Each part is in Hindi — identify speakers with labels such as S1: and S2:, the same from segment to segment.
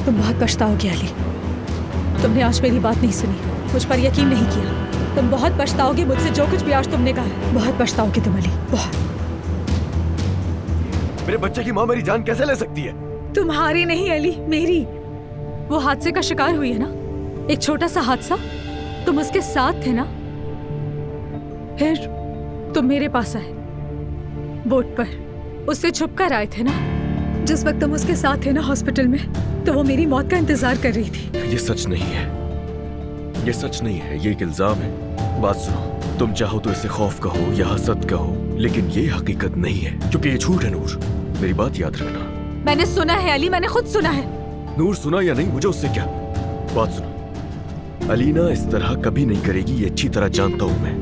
S1: तुम बहुत पछताओगे अली। तुमने आज मेरी बात नहीं सुनी, मुझ पर यकीन नहीं किया। तुम बहुत पछताओगे मुझसे जो कुछ भी आज तुमने कहा है। बहुत पछताओगे तुम अली, बहुत।
S2: मेरे बच्चे की माँ मेरी जान कैसे ले सकती है?
S1: तुम्हारी नहीं अली, मेरी। वो हादसे का शिकार हुई है ना, एक छोटा सा हादसा। तुम उसके साथ थे ना, फिर तुम मेरे पास आए बोट पर, उससे छुपकर आए थे ना। जिस वक्त तुम उसके साथ थे ना हॉस्पिटल में, तो वो मेरी मौत का इंतजार कर रही थी।
S2: ये सच नहीं है, ये सच नहीं है, ये एक इल्जाम है। बात सुनो, तुम चाहो तो इसे खौफ कहो या हसद कहो, लेकिन ये हकीकत नहीं है, क्योंकि ये झूठ है नूर। मेरी बात याद रखना।
S1: मैंने सुना है अली, मैंने खुद सुना है।
S2: नूर सुना या नहीं, मुझे उससे क्या। बात सुनो, अलीना इस तरह कभी नहीं करेगी, ये अच्छी तरह जानता हूँ मैं।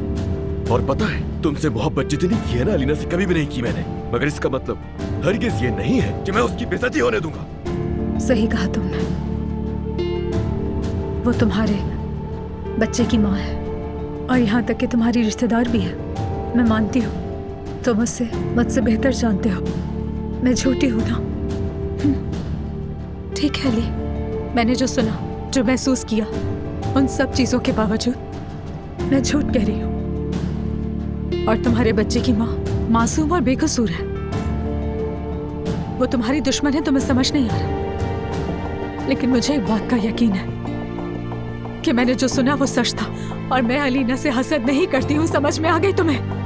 S2: और पता है, तुमसे मोहब्बत जितनी की है ना अलीना से कभी भी नहीं की मैंने, मगर इसका मतलब हरगिज़ ये नहीं है कि मैं उसकी बेइज्जती होने दूंगा।
S1: सही कहा तुमने, वो तुम्हारे बच्चे की माँ है, और यहाँ तक कि तुम्हारी रिश्तेदार भी है। मैं मानती हूँ तुम मुझसे बेहतर जानते हो। मैं झूठी हूँ ना। ठीक है अली, मैंने जो सुना, जो महसूस किया, उन सब चीजों के बावजूद मैं झूठ कह रही हूँ। और तुम्हारे बच्चे की माँ मासूम और बेकसूर है। वो तुम्हारी दुश्मन है, तुम्हें समझ नहीं आ रहा। लेकिन मुझे एक बात का यकीन है कि मैंने जो सुना वो सच था, और मैं अलीना से हसद नहीं करती हूँ। समझ में आ गई तुम्हें?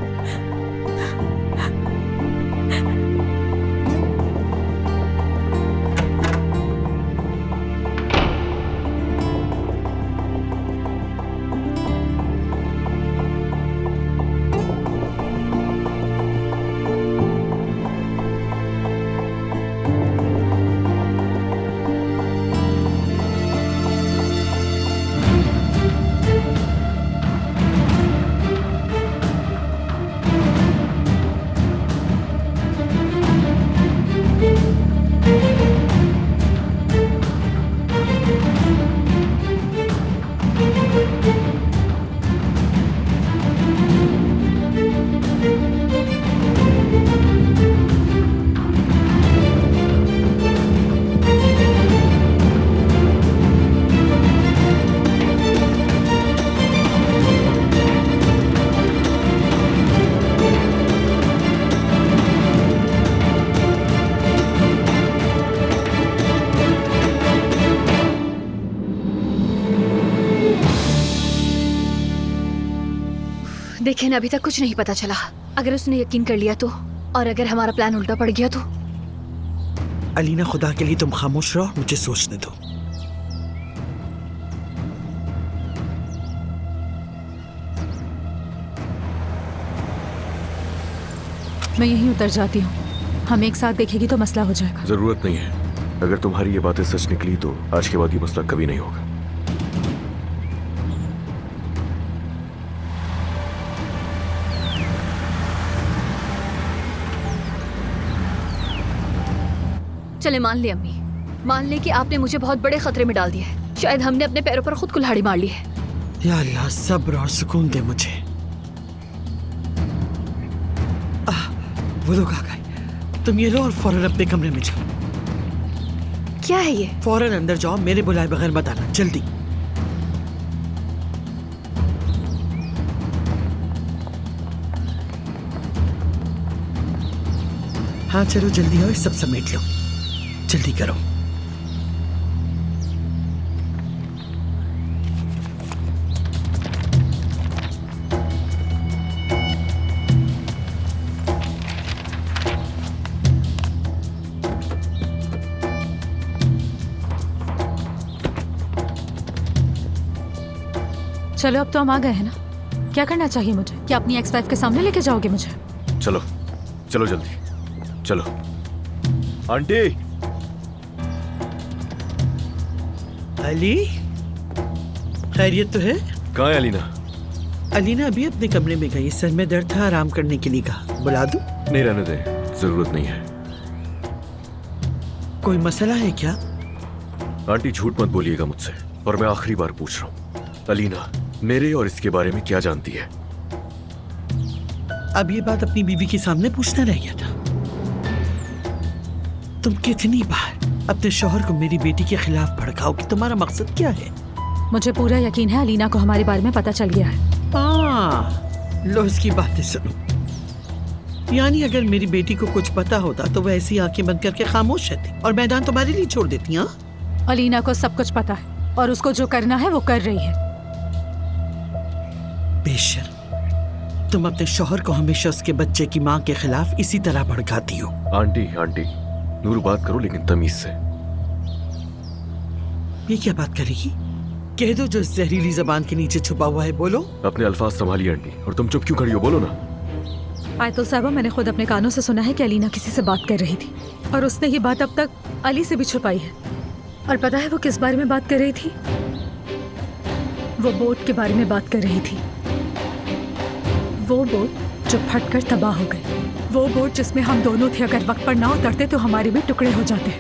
S3: देखें, अभी तक कुछ नहीं पता चला। अगर उसने यकीन कर लिया तो, और अगर हमारा प्लान उल्टा पड़ गया तो।
S4: अलीना, खुदा के लिए तुम खामोश रहो, मुझे सोचने दो।
S1: मैं यहीं उतर जाती हूँ, हम एक साथ देखेगी तो मसला हो जाएगा।
S2: जरूरत नहीं है, अगर तुम्हारी ये बातें सच निकली तो आज के बाद ये मसला कभी नहीं होगा।
S3: चले, मान ले अम्मी, मान ले कि आपने मुझे बहुत बड़े खतरे में डाल दिया है। शायद हमने अपने पैरों पर खुद कुल्हाड़ी मार ली है।
S4: या अल्लाह, सब्र और सुकून दे मुझे। वो लोग आ गए। तुम ये लो और फौरन अपने कमरे में जाओ।
S3: क्या है ये?
S4: फौरन अंदर जाओ, मेरे बुलाए बगैर मत आना, जल्दी। हाँ चलो जल्दी आओ, सब समेट लो, जल्दी करो।
S1: चलो, अब तो हम आ गए हैं ना। क्या करना चाहिए मुझे? क्या अपनी एक्स वाइफ के सामने लेके जाओगे मुझे?
S2: चलो चलो जल्दी चलो। आंटी,
S4: अली, खैरियत तो है?
S2: कहाँ है अलीना?
S4: अलीना अभी अपने कमरे में गई, सर में दर्द था, आराम करने के लिए कहा। बुला दूं?
S2: नहीं, रहने दे, जरूरत नहीं है।
S4: कोई मसला है क्या?
S2: आंटी झूठ मत बोलिएगा मुझसे, और मैं आखिरी बार पूछ रहा हूँ, अलीना मेरे और इसके बारे में क्या जानती है?
S4: अब ये बात अपनी बीवी के सामने पूछना रह गया था। तुम कितनी बार अपने शौहर को मेरी बेटी के खिलाफ भड़काओ कि तुम्हारा मकसद क्या है?
S1: मुझे पूरा यकीन है अलीना को हमारे बारे में पता चल गया है।
S4: हाँ, लो इसकी बातें सुनो। यानी अगर मेरी बेटी को कुछ पता होता तो वह ऐसी आंखें बंद करके खामोश रहती और मैदान तुम्हारे लिए छोड़ देती। हाँ,
S1: अलीना को सब कुछ पता है और उसको जो करना है वो कर रही है।
S4: बेशर्म, तुम अपने शौहर को हमेशा उसके बच्चे की माँ के खिलाफ इसी तरह भड़काती हो।
S2: आंटी आंटी, नूर बात करो लेकिन तमीज से।
S4: ये क्या बात करेगी? कह दो जो इस जहरीली जबान के नीचे छुपा हुआ है, बोलो।
S2: अपने अल्फाज संभालिए आंटी, और तुम चुप क्यों खड़ी हो, बोलो ना।
S1: आयतुल साहबा, मैंने खुद अपने कानों से सुना है कि अलीना किसी से बात कर रही थी और उसने ये बात अब तक अली से भी छुपाई है। और पता है वो किस बारे में बात कर रही थी? वो बोट के बारे में बात कर रही थी। वो बोट जो फटकर तबाह हो गई, वो बोट जिसमें हम दोनों थे। अगर वक्त पर ना उतरते तो हमारे भी टुकड़े हो जाते।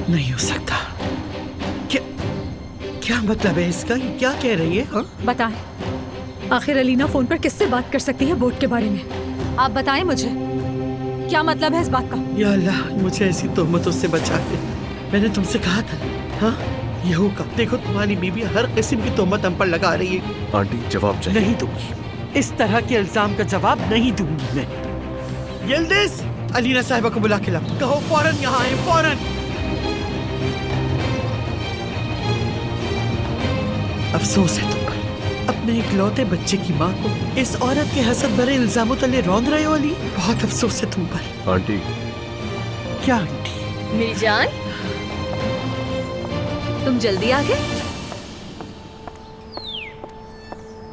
S4: नहीं हो सकता। क्या मतलब है इसका? ये क्या कह रही है? हाँ?
S1: बताएं, आखिर अलीना फोन पर किससे बात कर सकती है बोट के बारे में? आप बताएं मुझे, क्या मतलब है इस बात का?
S4: या अल्लाह, मुझे ऐसी तोहमतों से बचा ले। मैंने तुमसे कहा था, हाँ ये होगा। देखो तुम्हारी बीबी हर किस्म की तोहमत हम पर लगा रही है।
S2: आंटी जवाब चाहिए।
S4: नहीं दूंगी, इस तरह के इल्जाम का जवाब नहीं दूंगी मैं। यिल्दिज़, अलीना साहिबा को बुला के लाओ। कहो फौरन यहाँ आए, फौरन। अफसोस है तुम पर, अपने इकलौते बच्चे की माँ को इस औरत के हसद भरे इल्जामों तले रौंद रहे हो अली। बहुत अफसोस है तुम पर।
S2: आंटी।
S4: क्या आंटी?
S3: मेरी जान, तुम जल्दी आ गए।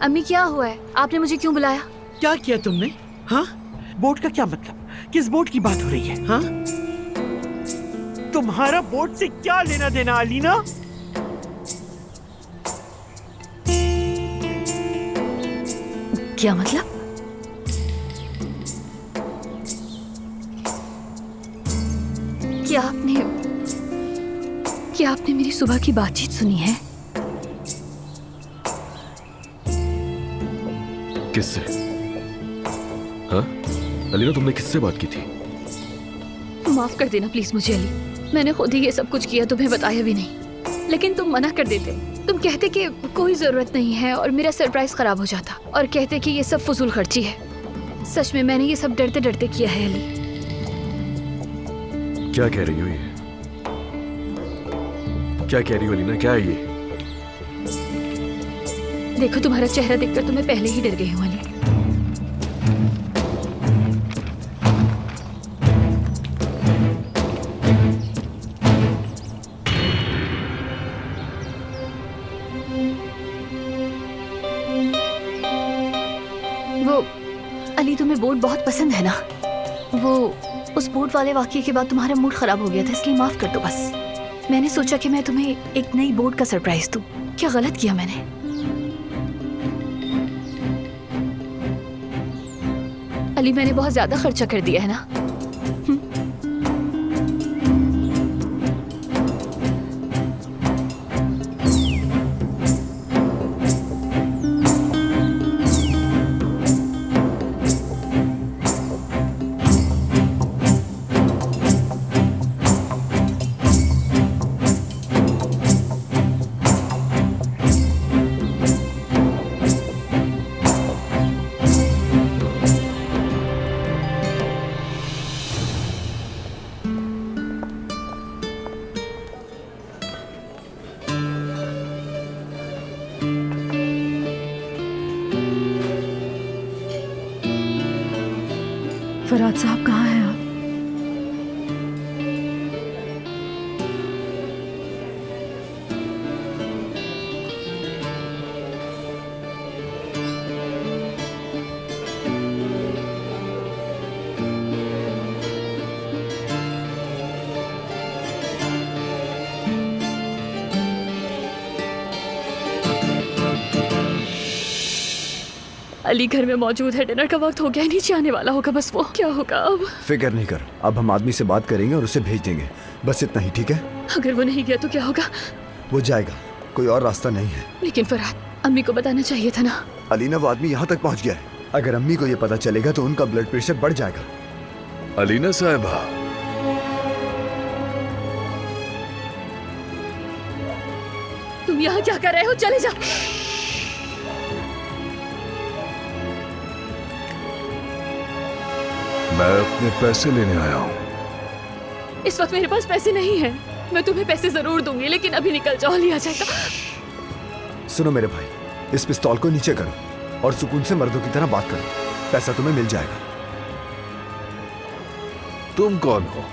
S3: अम्मी क्या हुआ है? आपने मुझे क्यों बुलाया?
S4: क्या किया तुमने? हाँ, बोट का क्या मतलब? किस बोट की बात हो रही है? हाँ, तुम्हारा बोट से क्या लेना देना अलीना?
S3: क्या मतलब? क्या आपने मेरी सुबह की बातचीत सुनी है?
S2: किससे? हाँ अलीना, तुमने किससे बात की थी?
S3: माफ कर देना प्लीज मुझे अली, मैंने खुद ही ये सब कुछ किया, तुम्हें बताया भी नहीं। लेकिन तुम मना कर देते, तुम कहते कि कोई जरूरत नहीं है और मेरा सरप्राइज खराब हो जाता, और कहते कि ये सब फजूल खर्ची है। सच में मैंने ये सब डरते डरते किया है अली।
S2: क्या कह रही हो ये? क्या कह रही हो अलीना, क्या है ये?
S3: देखो तुम्हारा चेहरा देखकर तो मैं पहले ही डर गई हूँ अली। वो अली, तुम्हें बोट बहुत पसंद है ना? वो उस बोट वाले वाकये के बाद तुम्हारा मूड खराब हो गया था, इसलिए माफ कर दो बस। मैंने सोचा कि मैं तुम्हें एक नई बोट का सरप्राइज दूं। क्या गलत किया मैंने? अली, मैंने बहुत ज्यादा खर्चा कर दिया है ना?
S1: फराद साहब कहाँ हैं आप?
S3: अली घर में मौजूद है, डिनर का वक्त हो गया है, नीचे आने वाला होगा बस। वो क्या होगा अब?
S5: फिक्र नहीं कर, अब हम आदमी से बात करेंगे और उसे भेज देंगे, बस इतना ही, ठीक है?
S3: अगर वो नहीं गया तो क्या होगा?
S5: वो जाएगा, कोई और रास्ता नहीं है।
S3: लेकिन फरहाद, अम्मी को बताना चाहिए था ना।
S5: अलीना, वो आदमी यहाँ तक पहुँच गया है, अगर अम्मी को ये पता चलेगा तो उनका ब्लड प्रेशर बढ़ जाएगा।
S2: अलीना साहिबा,
S3: तुम यहाँ क्या कर रहे हो? चले जाओ।
S6: मैं अपने पैसे लेने आया हूँ।
S3: इस वक्त मेरे पास पैसे नहीं है। मैं तुम्हें पैसे जरूर दूंगी, लेकिन अभी निकल जाओ, लिया जाएगा।
S5: सुनो मेरे भाई, इस पिस्तौल को नीचे करो और सुकून से मर्दों की तरह बात करो। पैसा तुम्हें मिल जाएगा।
S6: तुम कौन हो?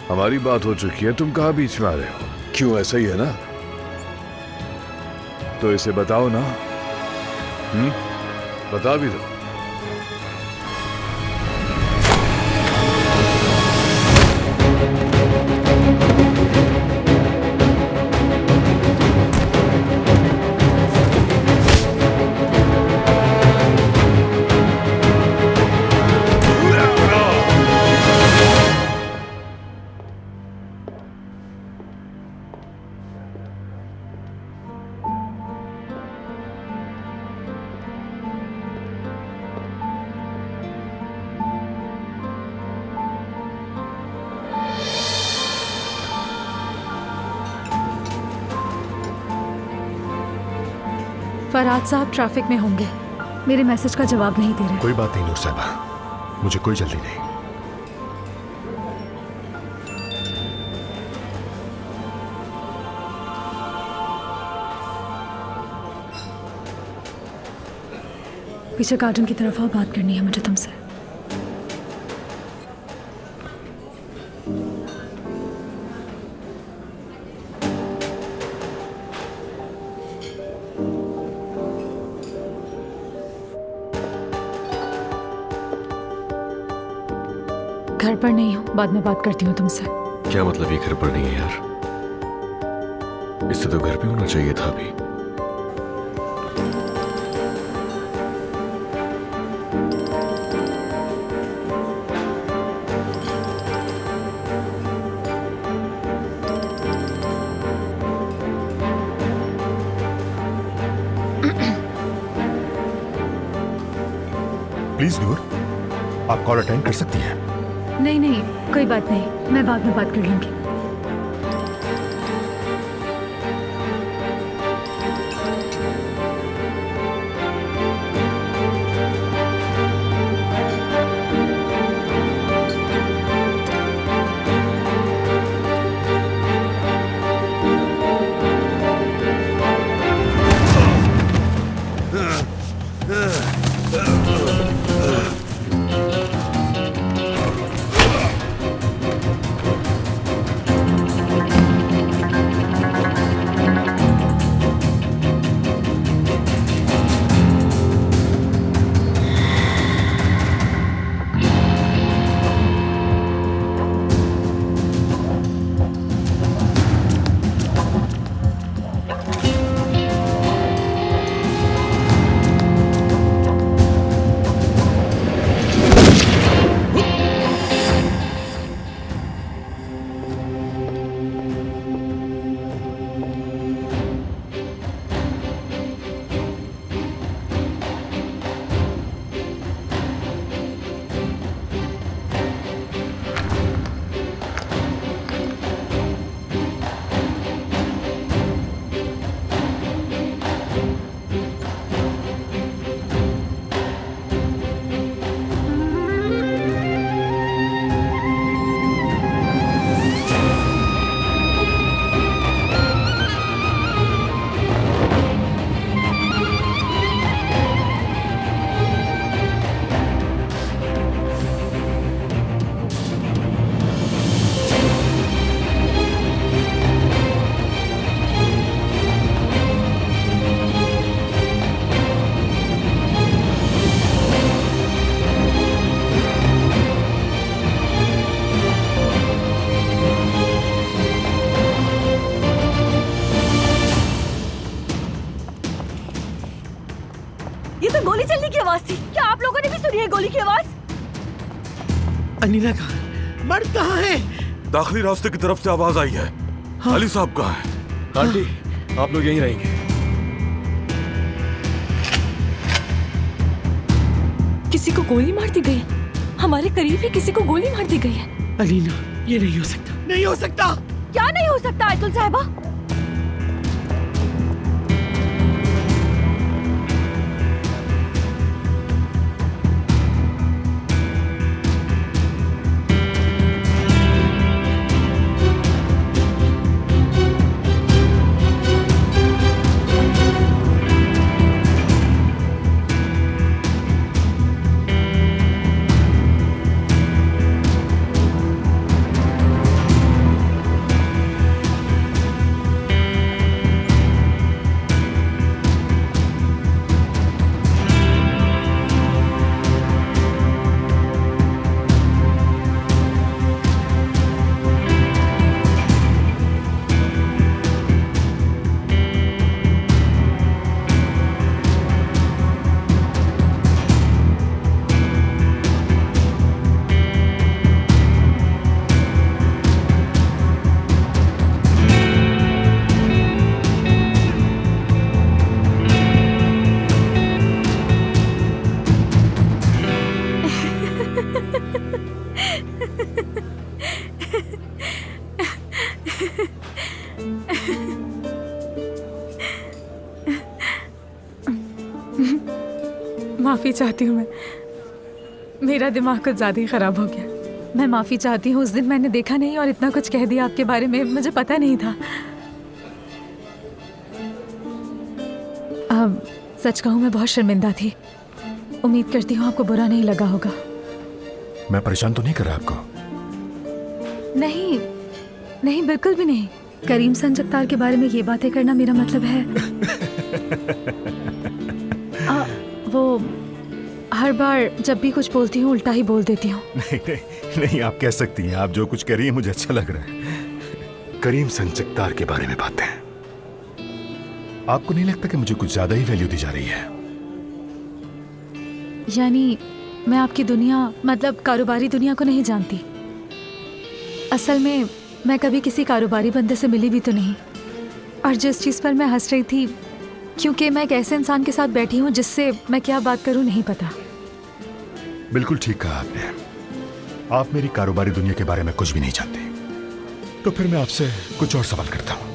S6: हमारी बात हो चुकी है, तुम कहाँ बीच में आ रहे हो? क्यों, ऐसा ही है ना? तो इसे बताओ ना। बता भी दो।
S1: फरहाद साहब ट्रैफिक में होंगे, मेरे मैसेज का जवाब नहीं दे रहे।
S7: कोई बात नहीं नूर साहबा, मुझे कोई जल्दी नहीं।
S1: पीछे गार्डन की तरफ आओ, बात करनी है मुझे तुमसे। घर पर नहीं हूँ, बाद में बात करती हूँ तुमसे।
S2: क्या मतलब ये घर पर नहीं है यार? इससे तो घर पे होना चाहिए था अभी।
S7: प्लीज नूर, आप कॉल अटेंड कर सकती हैं।
S1: नहीं नहीं, कोई बात नहीं, मैं बाद में बात कर लूंगी।
S8: ये तो गोली चलने की आवाज थी। क्या आप लोगों ने भी सुनी है गोली की आवाज?
S4: अनिला कहाँ? मर्द कहाँ है?
S2: दाखिली रास्ते की तरफ से आवाज आई है। हाँ? अली साहब कहाँ है? आंटी, आप लोग यहीं रहेंगे।
S8: किसी को गोली मार दी गई है। हमारे करीब ही किसी को गोली मार दी गई है।
S4: अलीना, ये नहीं हो सकता, नहीं हो सकता।
S8: क्या नहीं हो सकता आयतुल साहिबा?
S1: माफ़ी चाहती हूँ मैं। मेरा दिमाग कुछ ज़्यादा ही ख़राब हो गया। मैं माफ़ी चाहती हूँ। उस दिन मैंने देखा नहीं और इतना कुछ कह दिया आपके बारे में, मुझे पता नहीं था। अब सच कहूँ मैं बहुत शर्मिंदा थी। उम्मीद करती हूँ आपको बुरा नहीं लगा होगा।
S7: मैं परेशान तो नहीं कर रहा आपको?
S1: नहीं नहीं, बिल्कुल भी नहीं। करीम संजक्तार के बारे में ये बातें करना मेरा मतलब है वो हर बार जब भी कुछ बोलती हूँ उल्टा ही बोल देती हूँ।
S7: नहीं नहीं नहीं, आप कह सकती हैं। आप जो कुछ कह रही हैं मुझे अच्छा लग रहा है। करीम संजक्तार के बारे में बातें, आपको नहीं लगता कि मुझे कुछ ज्यादा ही वैल्यू दी जा रही है?
S1: यानी मैं आपकी दुनिया, मतलब कारोबारी दुनिया को नहीं जानती। असल में मैं कभी किसी कारोबारी बंदे से मिली भी तो नहीं। और जिस चीज़ पर मैं हंस रही थी, क्योंकि मैं एक ऐसे इंसान के साथ बैठी हूँ जिससे मैं क्या बात करूँ नहीं पता।
S7: बिल्कुल ठीक कहा आपने। आप मेरी कारोबारी दुनिया के बारे में कुछ भी नहीं जानते। तो फिर मैं आपसे कुछ और सवाल करता हूँ।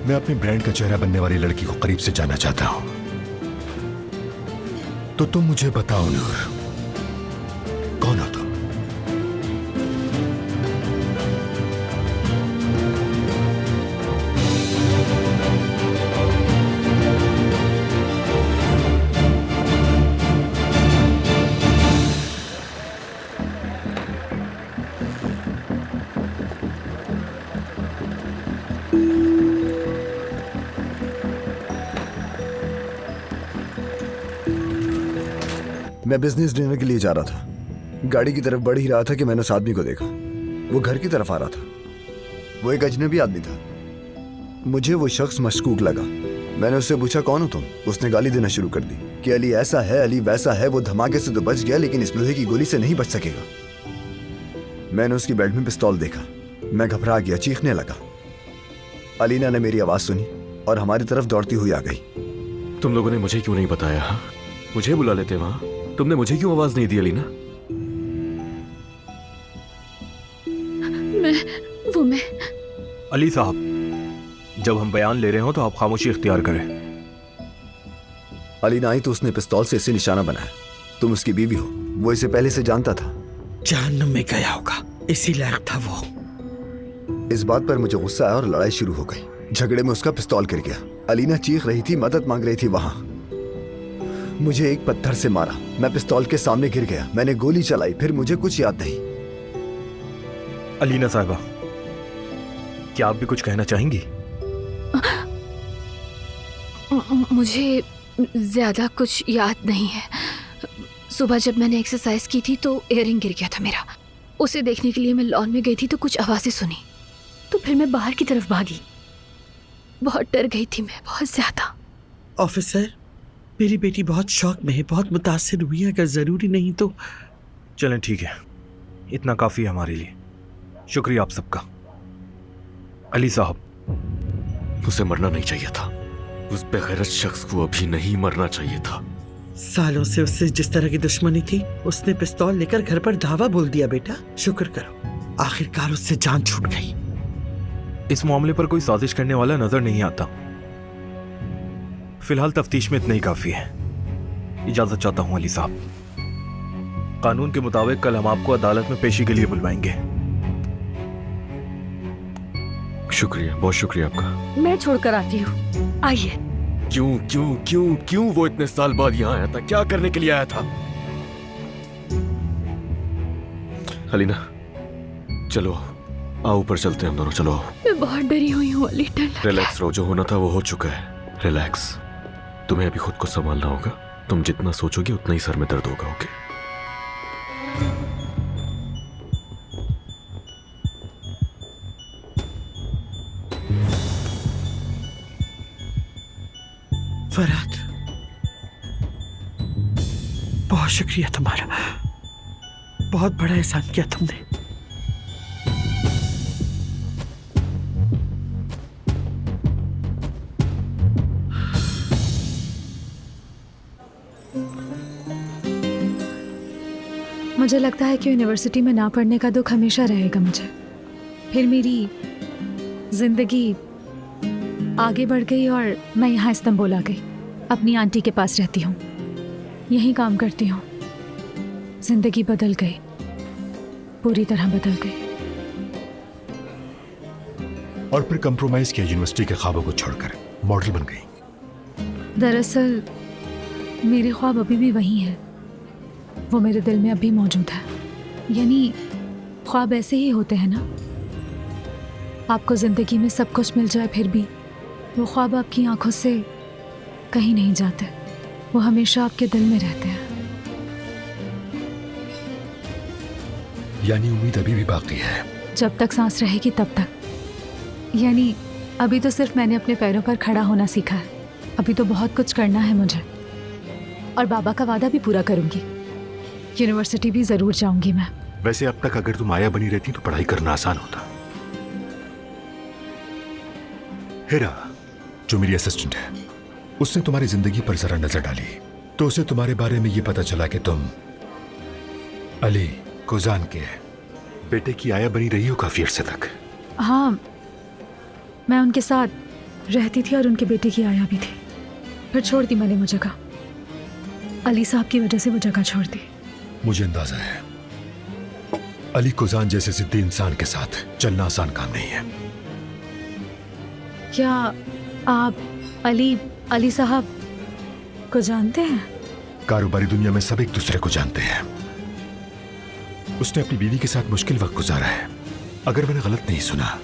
S7: मैं अपने ब्रांड का चेहरा बनने वाली लड़की को करीब से जानना चाहता हूँ। तो तुम मुझे बताओ नूर, कौन हो तुम?
S5: मैं बिजनेस डिनर के लिए जा रहा था। गाड़ी की तरफ बढ़ ही रहा था कि मैंने उस आदमी को देखा। वो घर की तरफ आ रहा था। वो एक अजनबी आदमी था। मुझे वो शख्स मशकूक लगा। मैंने उससे पूछा, कौन हो तुम? उसने गाली देना शुरू कर दी कि अली ऐसा है, अली वैसा है। वो धमाके से तो बच गया, लेकिन इस लोहे की गोली से नहीं बच सकेगा। मैंने उसकी बेल्ट में पिस्तौल देखा। मैं घबरा गया, चीखने लगा। अलीना ने मेरी आवाज सुनी और हमारी तरफ दौड़ती हुई आ गई।
S2: तुम लोगों ने मुझे क्यों नहीं बताया? हाँ, मुझे बुला लेते वहां। तुमने मुझे क्यों आवाज नहीं दी अलीना?
S3: मैं
S9: अली साहब, जब हम बयान ले रहे हो तो आप खामोशी इख्तियार करें।
S5: अलीना आई तो उसने पिस्तौल से इसे निशाना बनाया। तुम उसकी बीवी हो, वो इसे पहले से जानता था।
S4: जहन्नुम में गया होगा, इसी लायक था वो।
S5: इस बात पर मुझे गुस्सा आया और लड़ाई शुरू हो गई। झगड़े में उसका पिस्तौल गिर गया। अलीना चीख रही थी, मदद मांग रही थी। वहां मुझे एक पत्थर से मारा। मैं पिस्तौल के सामने गिर गया। मैंने गोली चलाई, फिर मुझे कुछ याद नहीं।
S9: अलीना साहिबा, क्या आप भी कुछ कहना चाहेंगी?
S3: मुझे ज्यादा कुछ याद नहीं है। सुबह जब मैंने एक्सरसाइज की थी तो इयररिंग गिर गया था मेरा। उसे देखने के लिए मैं लॉन में गई थी तो कुछ आवाजें सुनी, तो फिर मैं बाहर की तरफ भागी। बहुत डर गई थी मैं, बहुत ज्यादा।
S4: ऑफिसर, मेरी बेटी बहुत शौक में है, बहुत मुतासिर हुई है। अगर जरूरी नहीं तो
S9: चलें, ठीक है, इतना काफी है हमारे लिए। शुक्रिया आप सबका। अली साहब,
S2: उसे मरना नहीं चाहिए था। उस बेगैरत शख्स को अभी नहीं मरना चाहिए था।
S4: सालों से उससे जिस तरह की दुश्मनी थी, उसने पिस्तौल लेकर घर पर धावा बोल दिया। बेटा शुक्र करो, आखिरकार उससे जान छूट गई।
S9: इस मामले पर कोई साजिश करने वाला नजर नहीं आता। फिलहाल तफ्तीश में इतना ही काफी है। इजाजत चाहता हूं अली साहब। कानून के मुताबिक कल हम आपको अदालत में पेशी के लिए बुलवाएंगे।
S2: शुक्रिया, बहुत शुक्रिया आपका।
S8: मैं छोड़कर आती हूँ, आइए।
S2: क्यों क्यों क्यों क्यों वो इतने साल बाद यहाँ आया था? क्या करने के लिए आया था? अलीना, चलो आओ, ऊपर चलते हैं हम दोनों। चलो।
S3: मैं बहुत डरी हुई हूँ अली, डर लग रहा है।
S2: रिलैक्स रहो, जो होना था वो हो चुका है। रिलैक्स। तुम्हें अभी खुद को संभालना होगा। तुम जितना सोचोगे उतना ही सर में दर्द होगा। ओके?
S4: फरहाद, बहुत शुक्रिया तुम्हारा। बहुत बड़ा एहसान किया तुमने।
S1: मुझे लगता है कि यूनिवर्सिटी में ना पढ़ने का दुख हमेशा रहेगा मुझे। फिर मेरी जिंदगी आगे बढ़ गई और मैं यहाँ इस्तांबुल आ गई। अपनी आंटी के पास रहती हूँ। यहीं काम करती हूँ। जिंदगी बदल गई, पूरी तरह बदल गई।
S7: और फिर कंप्रोमाइज किया यूनिवर्सिटी के ख्वाबों को छोड़कर मॉडल बन गई।
S1: दरअसल मेरे ख्वाब अभी भी वही हैं। वो मेरे दिल में अभी मौजूद है। यानी ख्वाब ऐसे ही होते हैं ना, आपको जिंदगी में सब कुछ मिल जाए फिर भी वो ख्वाब आपकी आंखों से कहीं नहीं जाते। वो हमेशा आपके दिल में रहते हैं।
S7: यानी उम्मीद अभी भी बाकी है।
S1: जब तक सांस रहेगी तब तक। यानी अभी तो सिर्फ मैंने अपने पैरों पर खड़ा होना सीखा है। अभी तो बहुत कुछ करना है मुझे, और बाबा का वादा भी पूरा करूंगी। यूनिवर्सिटी भी जरूर जाऊंगी मैं।
S7: वैसे अब तक अगर तुम आया बनी रहती तो पढ़ाई करना आसान होता। हेरा, जो मेरी असिस्टेंट है, उसने तुम्हारी जिंदगी पर जरा नजर डाली तो उसे तुम्हारे बारे में ये पता चला कि तुम अली कोजान के बेटे की आया बनी रही हो काफी अरसे तक।
S1: हाँ, मैं उनके साथ रहती थी और उनके बेटे की आया भी थी। फिर छोड़ दी मैंने वो जगह। अली साहब की वजह से वो जगह छोड़ दी।
S7: मुझे अंदाजा है अली कोजान जैसे जिद्दी इंसान के साथ चलना आसान काम नहीं है।
S1: क्या आप अली साहब को जानते हैं?
S7: कारोबारी दुनिया में सब एक दूसरे को जानते हैं। उसने अपनी बीवी के साथ मुश्किल वक्त गुजारा है। अगर मैंने गलत नहीं सुना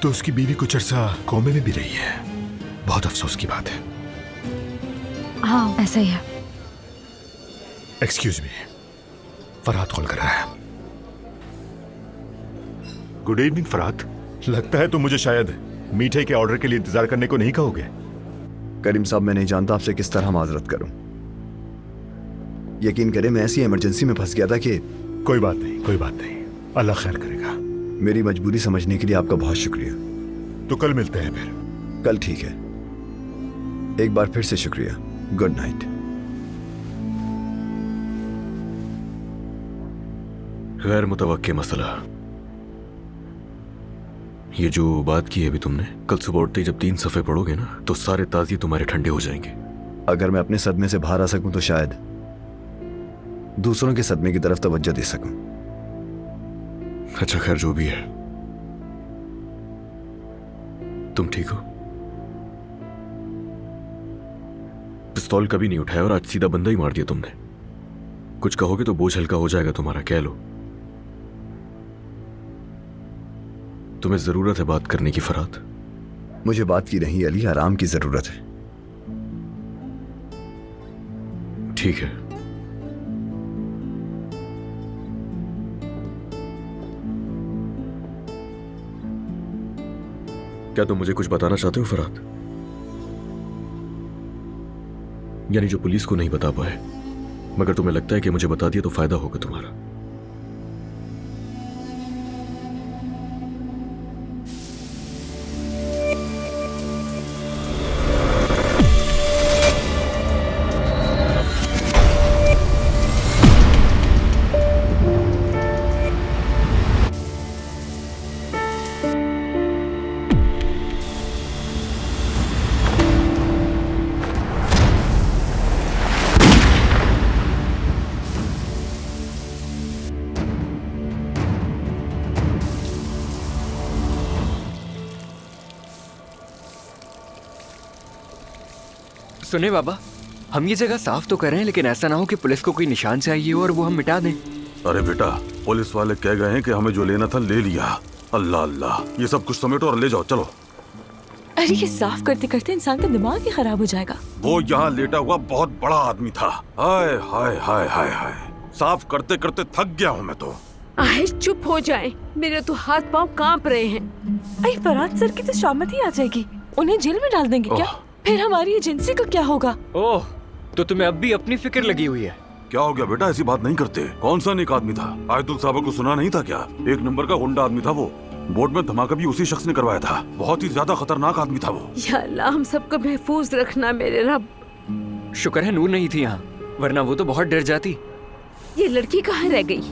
S7: तो उसकी बीवी कुछ अरसा कोमे में भी रही है। बहुत अफसोस की बात है।
S1: हाँ, ऐसा ही है।
S7: एक्सक्यूज मी, फरहाद कॉल कर रहा है। Good evening Farhad. लगता है तुम मुझे शायद मीठे के ऑर्डर के लिए इंतजार करने को नहीं कहोगे।
S5: करीम साहब, मैं नहीं जानता आपसे किस तरह माजरत करूं। यकीन करें, मैं ऐसी इमरजेंसी में फंस गया था कि
S7: कोई बात नहीं, कोई बात नहीं, अल्लाह खैर करेगा।
S5: मेरी मजबूरी समझने के लिए आपका बहुत शुक्रिया।
S7: तो कल मिलते हैं फिर।
S5: कल ठीक है। एक बार फिर से शुक्रिया। Good night.
S2: गैर मुतवक्के मसला। ये जो बात की है अभी तुमने, कल सुबह उठते ही जब 3 सफ़े पढ़ोगे ना तो सारे ताज़ी तुम्हारे ठंडे हो जाएंगे।
S5: अगर मैं अपने सदमे से बाहर आ सकूं तो शायद दूसरों के सदमे की तरफ तवज्जो दे सकूं।
S2: अच्छा खैर, जो भी है, तुम ठीक हो? पिस्तौल कभी नहीं उठाया और आज सीधा बंदा ही मार दिया तुमने। कुछ कहोगे तो बोझ हल्का हो जाएगा तुम्हारा, कह लो। तुम्हें जरूरत है बात करने की फरहाद?
S5: मुझे बात की नहीं अली, आराम की जरूरत है।
S2: ठीक है। क्या तुम मुझे कुछ बताना चाहते हो फरहाद? यानी जो पुलिस को नहीं बता पाए, मगर तुम्हें लगता है कि मुझे बता दिया तो फायदा होगा तुम्हारा।
S10: सुने बाबा, हम ये जगह साफ तो कर रहे हैं, लेकिन ऐसा ना हो कि पुलिस को कोई निशान चाहिए हो और वो हम मिटा दें।
S11: अरे बेटा, पुलिस वाले कह गए हैं कि हमें जो लेना था ले लिया। अल्लाह अल्लाह, ये सब कुछ समेटो और ले जाओ, चलो।
S8: अरे ये साफ करते करते इंसान का दिमाग ही खराब हो जाएगा।
S11: वो यहाँ लेटा हुआ बहुत बड़ा आदमी था। हाय हाय हाय हाय हाय, साफ करते करते थक गया हूँ मैं तो।
S12: आहे चुप हो जाए, मेरे तो हाथ पांव कांप रहे हैं।
S8: अरे फरहाद सर की तो शामत ही आ जाएगी, उन्हें जेल में डाल देंगे क्या? फिर हमारी एजेंसी का क्या होगा?
S10: ओह, तो तुम्हें अब भी अपनी फिक्र लगी हुई है।
S11: क्या हो गया बेटा, ऐसी बात नहीं करते। कौन सा नेक आदमी था? आयतुल साहब को सुना नहीं था क्या? एक नंबर का गुंडा आदमी था वो। बोर्ड में धमाका भी उसी शख्स ने करवाया था। बहुत ही ज्यादा खतरनाक आदमी था वो।
S12: या अल्लाह, हम सबको महफूज रखना मेरे रब।
S10: शुक्र है नूर नहीं थी यहाँ, वरना वो तो बहुत डर जाती।
S12: ये लड़की कहाँ रह गई?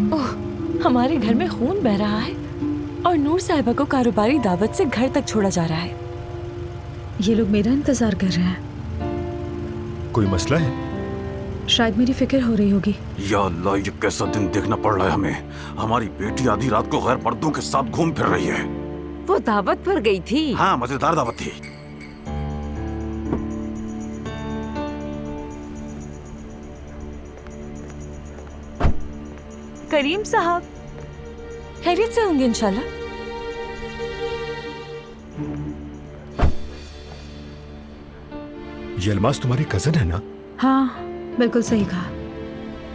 S12: ओह,
S8: हमारे घर में खून बह रहा है और नूर साहिबा को कारोबारी दावत से घर तक छोड़ा जा रहा है।
S1: ये लोग मेरा इंतजार कर रहे हैं।
S7: कोई मसला है?
S1: शायद मेरी फिक्र हो रही होगी।
S11: या अल्लाह, ये कैसा दिन देखना पड़ रहा है हमें। हमारी बेटी आधी रात को गैर मर्दों के साथ घूम फिर रही है।
S12: वो दावत पर गई थी।
S11: हाँ, मजेदार दावत थी।
S8: करीम साहब, खैरियत से होंगे इंशाल्लाह।
S7: ये अलमास तुम्हारी कजन है ना?
S1: हाँ, बिल्कुल सही कहा।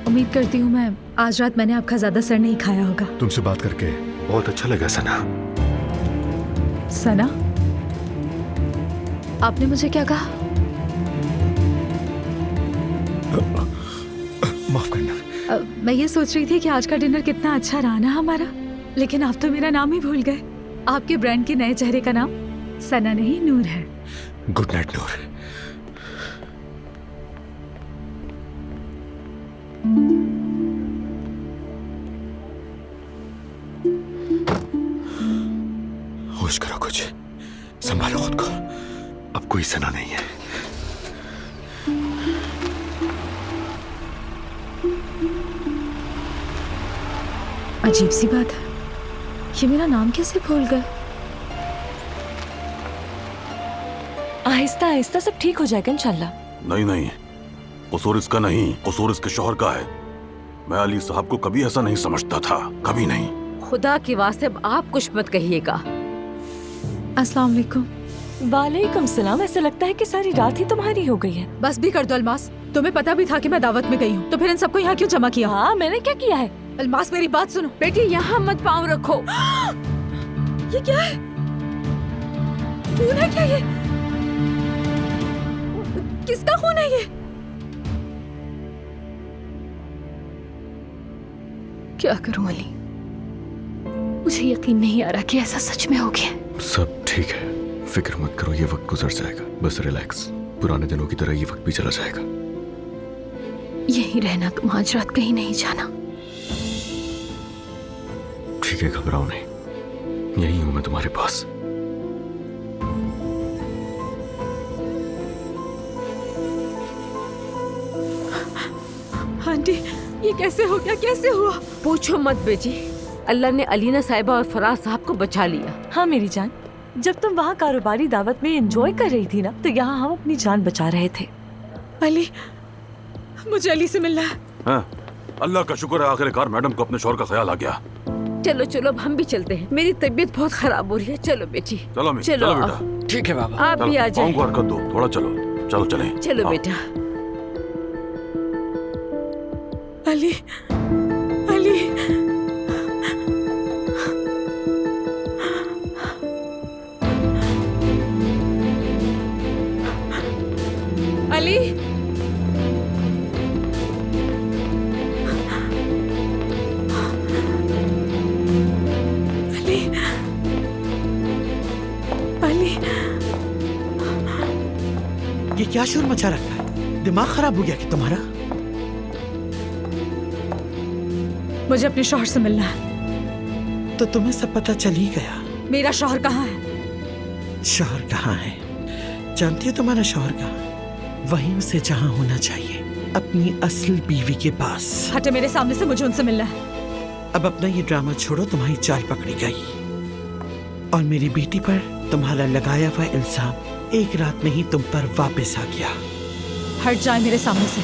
S1: उम्मीद करती हूँ मैं आज रात मैंने आपका ज्यादा सर नहीं खाया होगा।
S7: तुमसे बात करके बहुत अच्छा लगा सना।
S1: सना, आपने मुझे क्या कहा?
S7: माफ करना।
S1: मैं ये सोच रही थी कि आज का डिनर कितना अच्छा रहा ना हमारा, लेकिन आप तो मेरा नाम ही भूल गए। आपके ब्रांड के नए चेहरे का नाम सना नहीं नूर है।
S7: गुड नाइट नूर। होश करो, कुछ संभालो खुद को। अब कोई सना नहीं है।
S1: अजीब सी बात है, ये मेरा नाम कैसे भूल गए?
S8: आहिस्ता आहिस्ता सब ठीक हो जाएगा इंशाल्लाह।
S11: नहीं नहीं, कसूर इसका नहीं, कसूर इसके शौहर का है। मैं अली साहब को कभी ऐसा नहीं समझता था, कभी नहीं।
S12: खुदा के वास्ते अब आप कुछ मत कहिएगा।
S1: अस्सलाम वालेकुम।
S8: वालेकुम सलाम। ऐसा लगता है कि सारी रात ही तुम्हारी हो गई है।
S1: बस भी कर दो अलमास, तुम्हें पता भी था कि मैं दावत में गई हूँ, तो फिर इन सबको यहाँ क्यों जमा किया?
S8: हाँ, मैंने क्या किया है?
S1: अलमास मेरी बात सुनो।
S12: बेटी यहाँ मत पाँव रखो।
S1: ये क्या है? खून है क्या ये? किसका खून है ये?
S3: क्या करूं अली, मुझे यकीन नहीं आ रहा कि ऐसा सच में हो गया।
S2: सब ठीक है, फिक्र मत करो, ये वक्त गुजर जाएगा। बस रिलैक्स, पुराने दिनों की तरह ये वक्त भी चला जाएगा।
S3: यही रहना, तुम आज रात कहीं नहीं जाना।
S2: ठीक है, घबराओ नहीं, यही हूं मैं तुम्हारे पास।
S1: आंटी, ये कैसे हो गया? कैसे हुआ?
S12: पूछो मत बेटी, अल्लाह ने अलीना साहिबा और फराज साहब को बचा लिया।
S8: हाँ मेरी जान, जब तुम वहाँ कारोबारी दावत में एंजॉय कर रही थी ना, तो यहाँ हम अपनी जान बचा रहे थे।
S1: अली, मुझे अली से मिलना है।
S11: हाँ, अल्लाह का शुक्र है आखिरकार मैडम को अपने शौहर का ख्याल आ गया।
S12: चलो चलो, अब हम भी चलते हैं। मेरी तबीयत बहुत खराब हो रही है। चलो बेटी,
S11: चलो अम्मी,
S12: चलो
S11: चलो बेटा।
S10: ठीक है बाबा।
S12: आप भी आ
S11: पाँव
S12: जाए।
S11: को हरकत दो, थोड़ा चलो। चलो चले।
S12: चलो बेटा।
S1: अली, अली, अली, अली, अली।
S4: ये क्या शोर मचा रखा है? दिमाग खराब हो गया कि तुम्हारा?
S1: मुझे अपने शौहर से मिलना है।
S4: तो तुम्हें सब पता चल ही गया।
S1: मेरा शौहर कहाँ है?
S4: शौहर कहाँ है? जानती हो तुम्हारा शौहर कहाँ? वहीं उसे जहाँ होना चाहिए, अपनी असल बीवी के पास।
S1: हटे मेरे सामने से, मुझे उनसे मिलना है।
S4: अब अपना ये ड्रामा छोड़ो, तुम्हारी चाल पकड़ी गई और मेरी बेटी पर तुम्हारा लगाया हुआ इल्जाम एक रात में ही तुम पर वापस आ गया।
S1: हट जाए मेरे सामने से।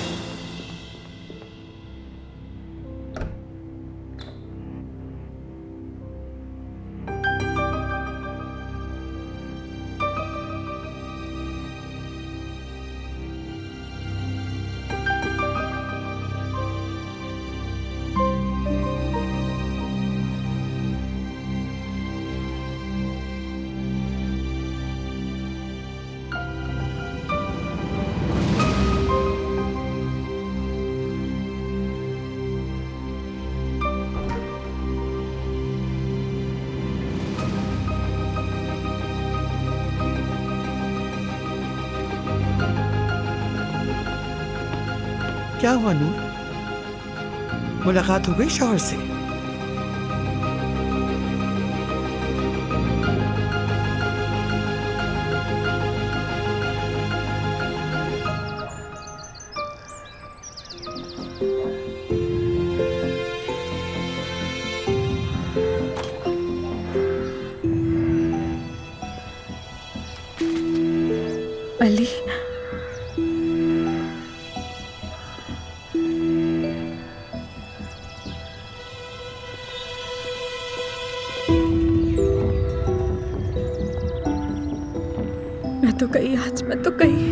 S4: क्या हुआ नूर? मुलाकात हो गई शौहर से?
S1: कही, आज मत तो कही।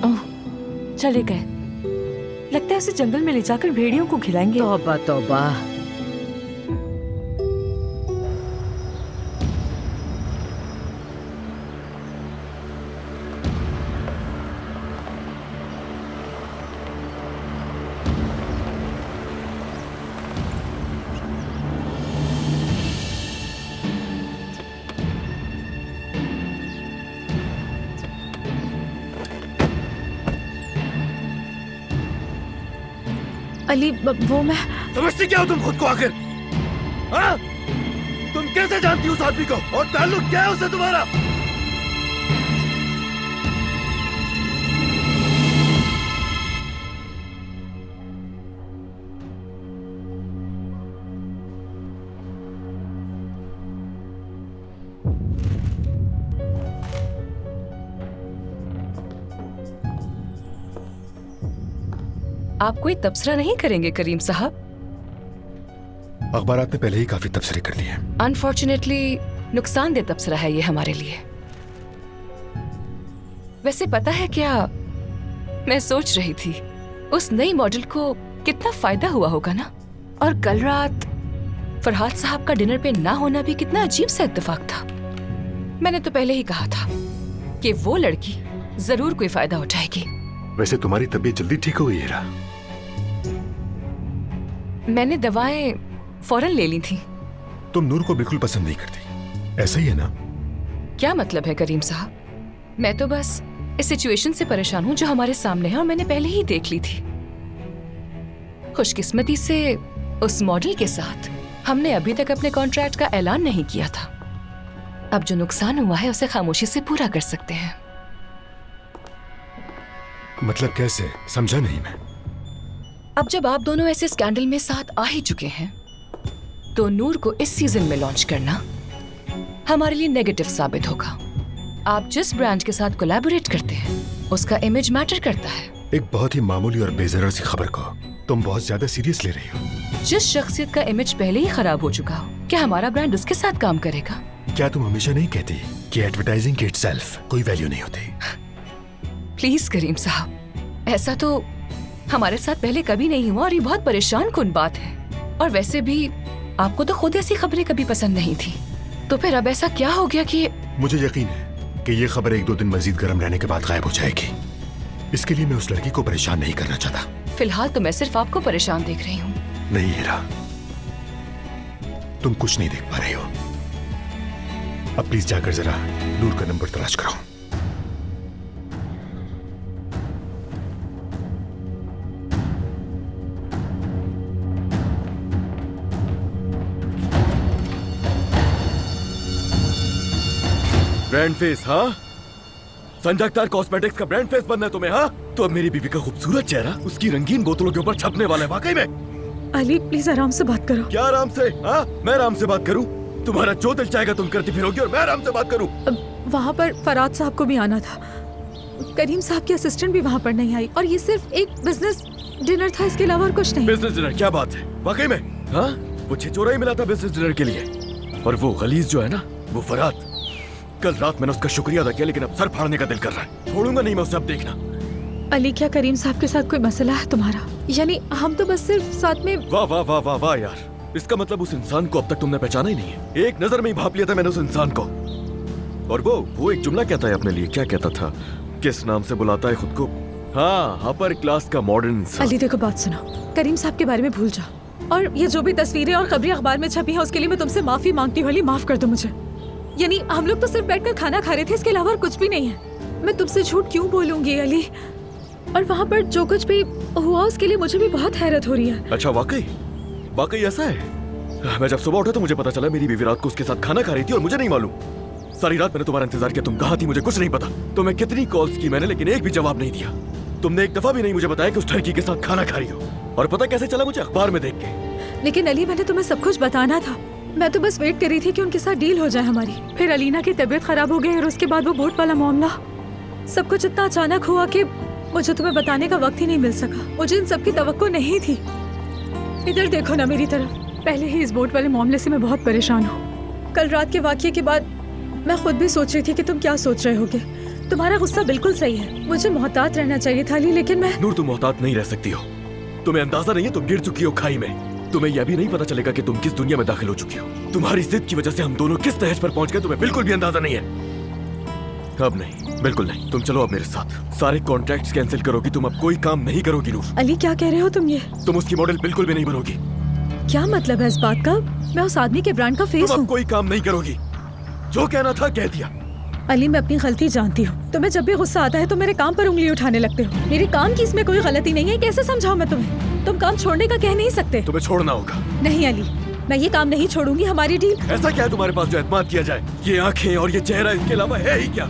S8: ओह, चले गए। लगता है उसे जंगल में ले जाकर भेड़ियों को खिलाएंगे।
S12: तौबा तौबा।
S1: अली वो मैं
S2: समझती क्या हो तुम खुद को आखिर? हाँ? तुम कैसे जानती हो उस आदमी को और ताल्लुक क्या है उससे तुम्हारा?
S8: आप कोई तबसरा नहीं करेंगे करीम साहब?
S7: अखबारात में पहले ही काफी तबसरे कर दिए।
S8: अनफॉर्चुनेटली नुकसानदेह तबसरा है ये हमारे लिए। वैसे पता है क्या, मैं सोच रही थी उस नई मॉडल को कितना फायदा हुआ होगा ना। और कल रात फरहाद साहब का डिनर पे ना होना भी कितना अजीब सा इत्तेफाक था। मैंने तो पहले ही कहा था कि वो लड़की जरूर कोई फायदा उठाएगी।
S7: वैसे तुम्हारी तबीयत जल्दी ठीक हो गई हीरा?
S8: मैंने दवाएं फौरन ले ली थी।
S7: तुम नूर को बिल्कुल पसंद नहीं करती, ऐसा ही है ना?
S8: क्या मतलब है करीम साहब? मैं तो बस इस सिचुएशन से परेशान हूँ जो हमारे सामने है और मैंने पहले ही देख ली थी। खुशकिस्मती से उस मॉडल के साथ हमने अभी तक अपने कॉन्ट्रैक्ट का ऐलान नहीं किया था। अब जो नुकसान हुआ है उसे खामोशी से पूरा कर सकते हैं।
S7: मतलब कैसे? समझा नहीं मैं।
S8: अब जब आप दोनों ऐसे स्कैंडल में साथ आ ही चुके हैं तो नूर को इस सीजन में लॉन्च करना हमारे लिए नेगेटिव साबित होगा। आप जिस ब्रांड के साथ कोलैबोरेट करते हैं उसका इमेज मैटर करता है।
S7: एक बहुत ही मामूली और बेजरा सी खबर को तुम बहुत ज्यादा सीरियस ले रही हो।
S8: जिस शख्सियत का इमेज पहले ही खराब हो चुका हो, क्या हमारा ब्रांड उसके साथ काम करेगा?
S7: क्या तुम हमेशा नहीं कहती कि एडवर्टाइजिंग की इटसेल्फ कोई वैल्यू नहीं होती?
S8: प्लीज करीम साहब, ऐसा तो हमारे साथ पहले कभी नहीं हुआ और ये बहुत परेशान कुन बात है। और वैसे भी आपको तो खुद ऐसी खबरें कभी पसंद नहीं थी, तो फिर अब ऐसा क्या हो गया कि?
S7: मुझे यकीन है कि ये खबर 1-2 दिन मजीद गर्म रहने के बाद गायब हो जाएगी। इसके लिए मैं उस लड़की को परेशान नहीं करना चाहता।
S8: फिलहाल तो मैं सिर्फ आपको परेशान देख रही हूँ।
S7: नहीं हीरा, तुम कुछ नहीं देख पा रही हो। अब प्लीज जाकर जरा नूर का नंबर तलाश करो।
S2: Brand face? हाँ, संजय अख्तर कॉस्मेटिक्स का ब्रांड फेस बनना है तुम्हें? हाँ, तो अब मेरी बीवी का खूबसूरत चेहरा उसकी रंगीन बोतलों के ऊपर छपने वाला है। वाकई में?
S1: अली प्लीज आराम से बात करो।
S2: क्या आराम से? हाँ, मैं आराम से बात करूं? तुम्हारा जो दिल चाहेगा तुम करती फिरोगी और मैं आराम से बात करूं?
S1: वहाँ पर फराद साहब को भी आना था, करीम साहब की असिस्टेंट भी वहाँ पर नहीं आई और ये सिर्फ एक बिजनेस डिनर था, इसके अलावा और कुछ नहीं।
S2: Business dinner? क्या बात है, वाकई में? हाँ, वो छिछोरा ही मिला था बिजनेस डिनर के लिए। और वो गलीज जो है ना, वो फराद, कल रात मैंने उसका शुक्रिया अदा किया लेकिन अब सर फाड़ने का दिल कर रहा है। छोड़ूंगा नहीं मैं उसे, अब देखना।
S1: अली क्या करीम साहब के साथ कोई मसला है तुम्हारा? यानी हम तो बस सिर्फ साथ में।
S2: वाह वाह वाह वाह वाह यार, इसका मतलब उस इंसान को अब तक तुमने पहचाना ही नहीं है। एक नजर में ही भाप लिया था मैंने उस इंसान को। और वो एक जुमला कहता है अपने लिए, क्या कहता था, किस नाम से बुलाता है खुद को? हाँ, अपर क्लास का मॉडर्न इंसान।
S1: अली देखो बात सुनो, करीम साहब के बारे में भूल जाओ और ये जो भी तस्वीरें और खबरें अखबार में छपी हैं उसके लिए मैं तुमसे माफी मांगती हूँ। अली माफ कर दो मुझे। यानी हम लोग तो सिर्फ बैठकर खाना खा रहे थे, इसके अलावा और कुछ भी नहीं है। मैं तुमसे झूठ क्यों बोलूंगी अली? और वहाँ पर जो कुछ भी हुआ उसके लिए मुझे भी बहुत हैरत हो रही है।
S2: अच्छा, वाकई ऐसा है? मैं जब सुबह उठा तो मुझे पता चला मेरी बीवी रात को उसके साथ खाना खा रही थी और मुझे नहीं मालूम। सारी रात मैंने तुम्हारा इंतजार किया, तुम कहाँ थी मुझे कुछ नहीं पता। तो मैं कितनी कॉल्स की मैंने, लेकिन एक भी जवाब नहीं दिया। तुमने एक दफा भी नहीं मुझे बताया कि उस लड़की के साथ खाना खा रही हो। और पता कैसे चला मुझे? अखबार में देख के।
S1: लेकिन अली मैंने तुम्हें सब कुछ बताना था। मैं तो बस वेट कर रही थी कि उनके साथ डील हो जाए हमारी। फिर अलीना की तबीयत खराब हो गई और उसके बाद वो बोट वाला मामला, सब कुछ इतना अचानक हुआ कि मुझे तुम्हें बताने का वक्त ही नहीं मिल सका। मुझे इन सब की तवक्को नहीं थी। इधर देखो ना मेरी तरफ। पहले ही इस बोट वाले मामले से मैं बहुत परेशान हूँ। कल रात के वाकये के बाद मैं खुद भी सोच रही थी कि तुम क्या सोच रहे होगे। तुम्हारा गुस्सा बिल्कुल सही है, मुझे मोहतात रहना चाहिए था अली, लेकिन मैं।
S2: नूर, तुम मोहतात नहीं रह सकती हो। तुम्हें अंदाजा नहीं है, तुम गिर चुकी हो खाई में। तुम्हें यह भी नहीं पता चलेगा कि तुम किस दुनिया में दाखिल हो चुकी हो। तुम्हारी जिद की वजह से हम दोनों किस तहज पर पहुंच गए, तुम्हें बिल्कुल भी अंदाजा नहीं है। अब नहीं, बिल्कुल नहीं। तुम चलो अब मेरे साथ। सारे कॉन्ट्रैक्ट्स कैंसिल करोगी, तुम अब कोई काम नहीं करोगी नूर।
S1: अली क्या कह रहे हो तुम ये?
S2: तुम उसकी मॉडल बिल्कुल भी नहीं बनोगी।
S1: क्या मतलब है इस बात का? मैं उस आदमी के ब्रांड का फेस
S2: तुम
S1: हूँ।
S2: अब कोई काम नहीं करोगी। जो कहना था कह दिया।
S1: अली मैं अपनी गलती जानती हूँ। तुम्हें जब भी गुस्सा आता है तो मेरे काम पर उंगली उठाने लगते हो। मेरे काम की इसमें कोई गलती नहीं है, कैसे समझाऊं मैं तुम्हें? तुम काम छोड़ने का कह नहीं सकते।
S2: तुम्हें छोड़ना होगा।
S1: नहीं अली, मैं ये काम नहीं छोड़ूंगी। हमारी डील।
S2: ऐसा क्या है तुम्हारे पास जो एतमाद किया जाए? ये आंखें और ये चेहरा, इसके अलावा है ही क्या?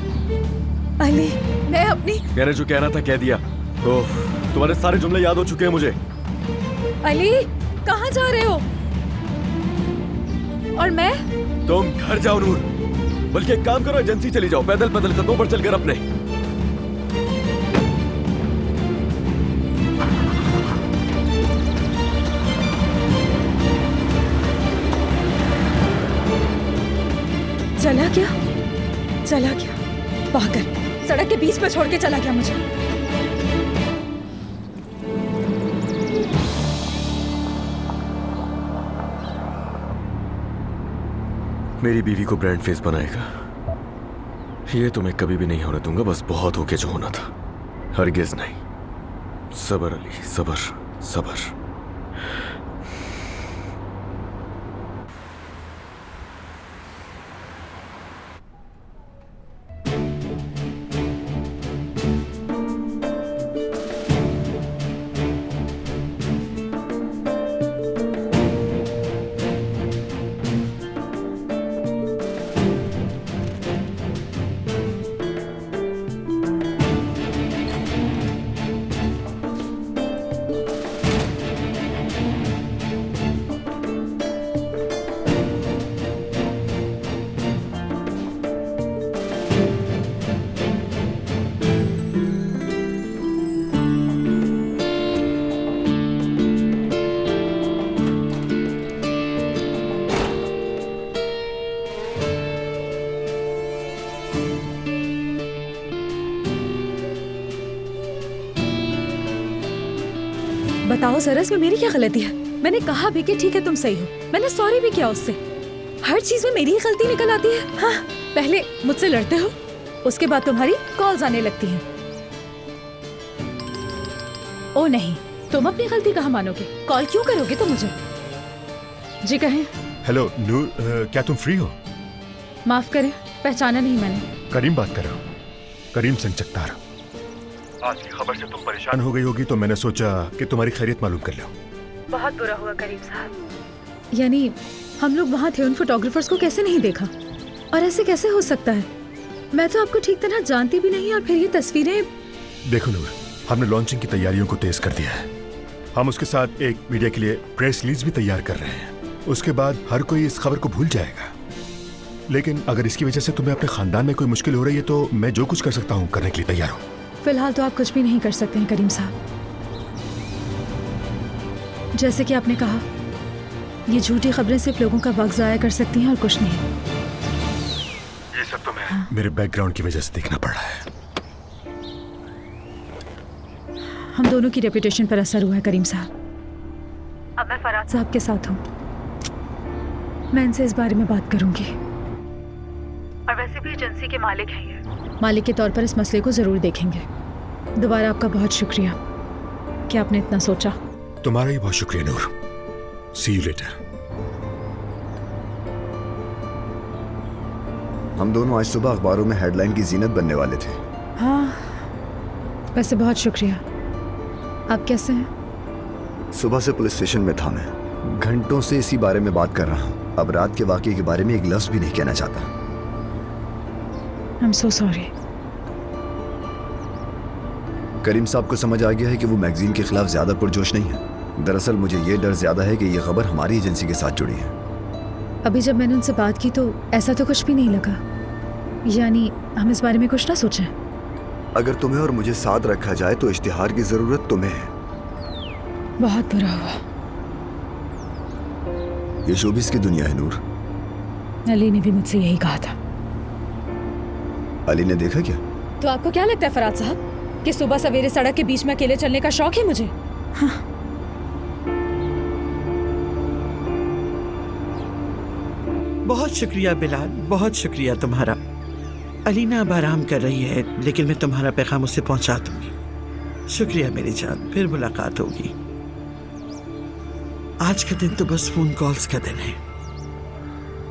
S1: अली मैं अपनी।
S2: मैंने जो कहना था कह दिया। ओह, तुम्हारे सारे जुमले याद हो चुके हैं मुझे।
S1: अली कहाँ जा रहे हो? और मैं?
S2: तुम घर जाओ नूर, बल्कि एक काम करो, एजेंसी चली जाओ। पैदल पैदल कदमों पर चलकर अपने।
S1: चला क्या? चला क्या? पागल, सड़क के बीच में छोड़ के चला गया मुझे।
S2: मेरी बीवी को ब्रांड फेस बनाएगा, ये तो मैं कभी भी नहीं होने दूंगा। बस बहुत हो गया जो होना था। हरगिज नहीं। सबर अली, सबर सबर।
S1: बताओ जरा, इसमें मेरी क्या गलती है? मैंने कहा भी कि ठीक है तुम सही हो। मैंने सॉरी भी किया उससे। हर चीज में मेरी ही गलती निकल आती है। हाँ, पहले मुझसे लड़ते हो, उसके बाद तुम्हारी कॉल्स आने लगती हैं। ओ नहीं, तुम अपनी गलती कहाँ मानोगे? कॉल क्यों करोगे तुम मुझे? जी कहें।
S7: हेलो नूर, क्या तुम फ्री हो?
S1: माफ करें, पहचाना नहीं मैंने।
S7: करीम बात कर रहा हूँ, करीम सिंह चकतार। आज की खबर से तुम परेशान हो गई होगी तो मैंने सोचा कि तुम्हारी खैरियत मालूम कर लो।
S1: बहुत बुरा हुआ करीम साहब। यानी हम लोग वहाँ थे, उन फोटोग्राफर्स को कैसे नहीं देखा? और ऐसे कैसे हो सकता है? मैं तो आपको ठीक तरह जानती भी नहीं, और फिर ये तस्वीरें।
S7: देखो नूर, हमने लॉन्चिंग की तैयारियों को तेज कर दिया है। हम उसके साथ एक मीडिया के लिए प्रेस रिलीज भी तैयार कर रहे हैं। उसके बाद हर कोई इस खबर को भूल जाएगा। लेकिन अगर इसकी वजह से तुम्हें अपने खानदान में कोई मुश्किल हो रही है तो मैं जो कुछ कर सकता हूँ करने के लिए तैयार हूँ।
S1: फिलहाल तो आप कुछ भी नहीं कर सकते हैं करीम साहब। जैसे कि आपने कहा, ये झूठी खबरें सिर्फ लोगों का वक्त जाया कर सकती हैं और कुछ नहीं।
S7: ये सब तो मैं मेरे बैकग्राउंड की वजह से देखना पड़ रहा है।
S1: हम दोनों की रेपुटेशन पर असर हुआ है करीम साहब। अब मैं फराज साहब के साथ हूँ, मैं इनसे इस बारे में बात करूंगी। और वैसे भी एजेंसी के मालिक हैं ये। मालिक के तौर पर इस मसले को जरूर देखेंगे। दोबारा आपका बहुत शुक्रिया कि आपने इतना सोचा।
S7: तुम्हारा ही बहुत शुक्रिया नूर। सी यू लेटर।
S5: हम दोनों आज सुबह अखबारों में हेडलाइन की जीनत बनने वाले थे।
S1: हाँ, वैसे बहुत शुक्रिया। आप कैसे हैं?
S5: सुबह से पुलिस स्टेशन में था मैं। घंटों से इसी बारे में बात कर रहा हूँ। अब रात के वाकये के बारे में एक लफ्ज भी नहीं कहना चाहता।
S1: I'm so sorry।
S5: करीम साहब को समझ आ गया है कि वो मैगजीन के खिलाफ ज्यादा पुरजोश नहीं है। दरअसल मुझे ये डर ज्यादा है कि ये खबर हमारी एजेंसी के साथ जुड़ी है।
S1: अभी जब मैंने उनसे बात की तो ऐसा तो कुछ भी नहीं लगा। यानी हम इस बारे में कुछ ना सोचें।
S5: अगर तुम्हें और मुझे साथ रखा जाए तो इश्तिहार की जरूरत तुम्हें है।
S1: बहुत बुरा हुआ।
S5: ये शोबिस की दुनिया है नूर।
S1: अली ने भी मुझसे यही कहा था।
S5: अली ने देखा क्या?
S1: तो आपको क्या लगता है फराज साहब कि सुबह सवेरे सड़क के बीच में अकेले चलने का शौक है मुझे? हाँ।
S4: बहुत शुक्रिया बिलाल, बहुत शुक्रिया तुम्हारा। अलीना अब आराम कर रही है, लेकिन मैं तुम्हारा पैगाम उससे पहुंचा दूंगी। शुक्रिया मेरी जान, फिर मुलाकात होगी। आज का दिन तो बस फोन कॉल्स का दिन है।